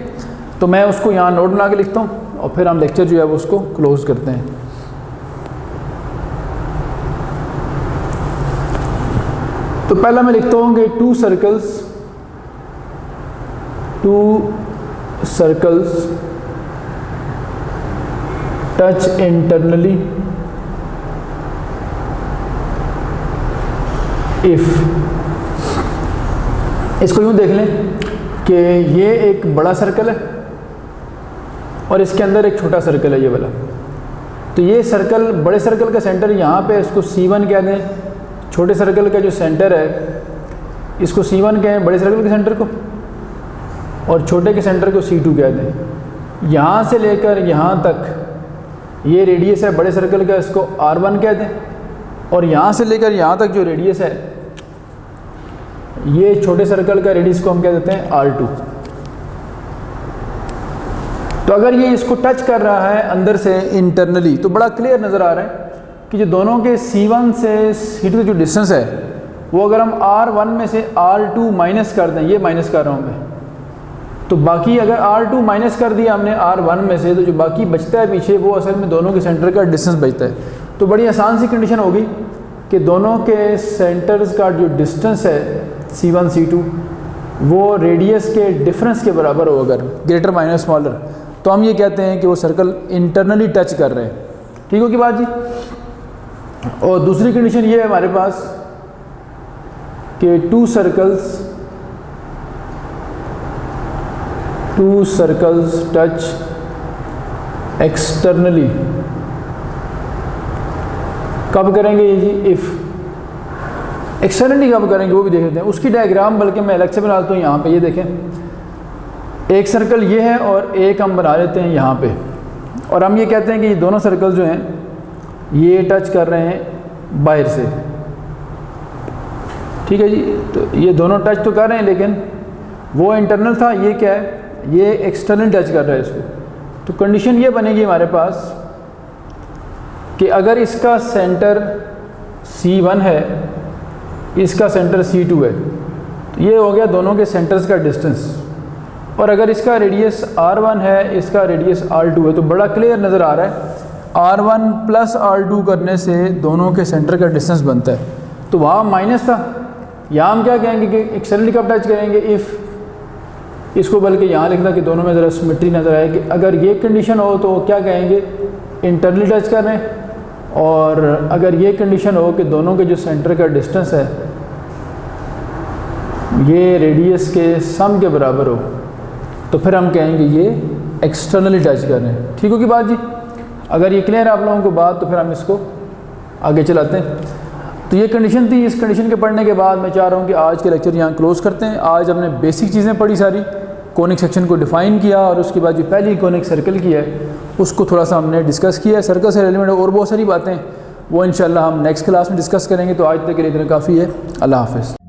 तो मैं उसको यहाँ नोट बना के लिखता हूँ और फिर हम लेक्चर जो है वो उसको क्लोज करते हैं। तो पहला मैं लिखता हूँ कि to circles touch internally if, इसको यूँ देख लें कि ये एक बड़ा सर्कल है और इसके अंदर एक छोटा सर्कल है ये वाला। तो ये सर्कल, बड़े सर्कल का सेंटर यहाँ पे, इसको C1 कह दें। छोटे सर्कल का जो सेंटर है इसको C1 कहें, बड़े सर्कल के सेंटर को, और छोटे के सेंटर को C2 कह दें। यहाँ से लेकर यहाँ तक ये रेडियस है बड़े सर्कल का, इसको R1 कह दें, और यहाँ से लेकर यहाँ तक जो रेडियस है ये छोटे सर्कल का रेडियस को हम कह देते हैं R2। तो अगर ये इसको टच कर रहा है अंदर से इंटरनली तो बड़ा क्लियर नज़र आ रहा है कि जो दोनों के C1 से C2 जो डिस्टेंस है वो अगर हम R1 में से R2 माइनस कर दें, ये माइनस कर रहा हूँ मैं, तो बाकी अगर R2 माइनस कर दिया हमने R1 में से, तो जो बाकी बचता है पीछे वो असल में दोनों के सेंटर का डिस्टेंस बचता है। तो बड़ी आसान सी कंडीशन होगी कि दोनों के सेंटर्स का जो डिस्टेंस है C1 C2 वो रेडियस के डिफरेंस के बराबर हो, अगर ग्रेटर माइनस स्मॉलर, तो हम ये कहते हैं कि वो सर्कल इंटरनली टच कर रहे हैं। ठीक हो कि बात जी। और दूसरी कंडीशन ये है हमारे पास कि टू सर्कल्स टच एक्सटर्नली। कब करेंगे ये जी? इफ़ एक्सटर्नली कब करेंगे वो भी देख लेते हैं। उसकी डायग्राम बल्कि मैं अलग से बना देता हूँ। यहाँ पे ये देखें, एक सर्कल ये है और एक हम बना लेते हैं यहाँ पे, और हम ये कहते हैं कि ये दोनों सर्कल जो हैं ये टच कर रहे हैं बाहर से। ठीक है जी। तो ये दोनों टच तो कर रहे हैं, लेकिन वो इंटरनल था, ये क्या है, ये एक्सटर्नल टच कर रहा है इसको। तो कंडीशन ये बनेगी हमारे पास कि अगर इसका सेंटर C1 है, इसका सेंटर C2 है, तो ये हो गया दोनों के सेंटर्स का डिस्टेंस। और अगर इसका रेडियस R1 है, इसका रेडियस R2 है, तो बड़ा क्लियर नज़र आ रहा है R1 प्लस R2 करने से दोनों के सेंटर का डिस्टेंस बनता है। तो वहाँ माइनस था, यहाँ हम क्या कहेंगे कि एक्सटर्नली कब टच करेंगे? इफ़ इसको बल्कि यहाँ लिखना कि दोनों में ज़रा सिमेट्री नज़र आए कि अगर ये कंडीशन हो तो क्या कहेंगे, इंटरनली टच कर रहे हैं। और अगर ये कंडीशन हो कि दोनों के जो सेंटर का डिस्टेंस है ये रेडियस के सम के बराबर हो, तो फिर हम कहेंगे ये एक्सटर्नली टच कर रहे हैं। ठीक हो कि बात जी। अगर ये क्लियर है आप लोगों को बात, तो फिर हम इसको आगे चलाते हैं। तो ये कंडीशन थी। इस कंडीशन के पढ़ने के बाद मैं चाह रहा हूँ कि आज के लेक्चर यहाँ क्लोज़ करते हैं। आज हमने बेसिक चीज़ें पढ़ी सारी, कोनिक सेक्शन को डिफ़ाइन किया, और उसके बाद जो पहली कोनिक सर्कल की है उसको थोड़ा सा हमने डिस्कस किया है। सर्कल से रिलेटेड और बहुत सारी बातें वो इंशाल्लाह हम नेक्स्ट क्लास में डिस्कस करेंगे। तो आज तक के लिए इतना काफ़ी है। अल्लाह हाफ़िज़।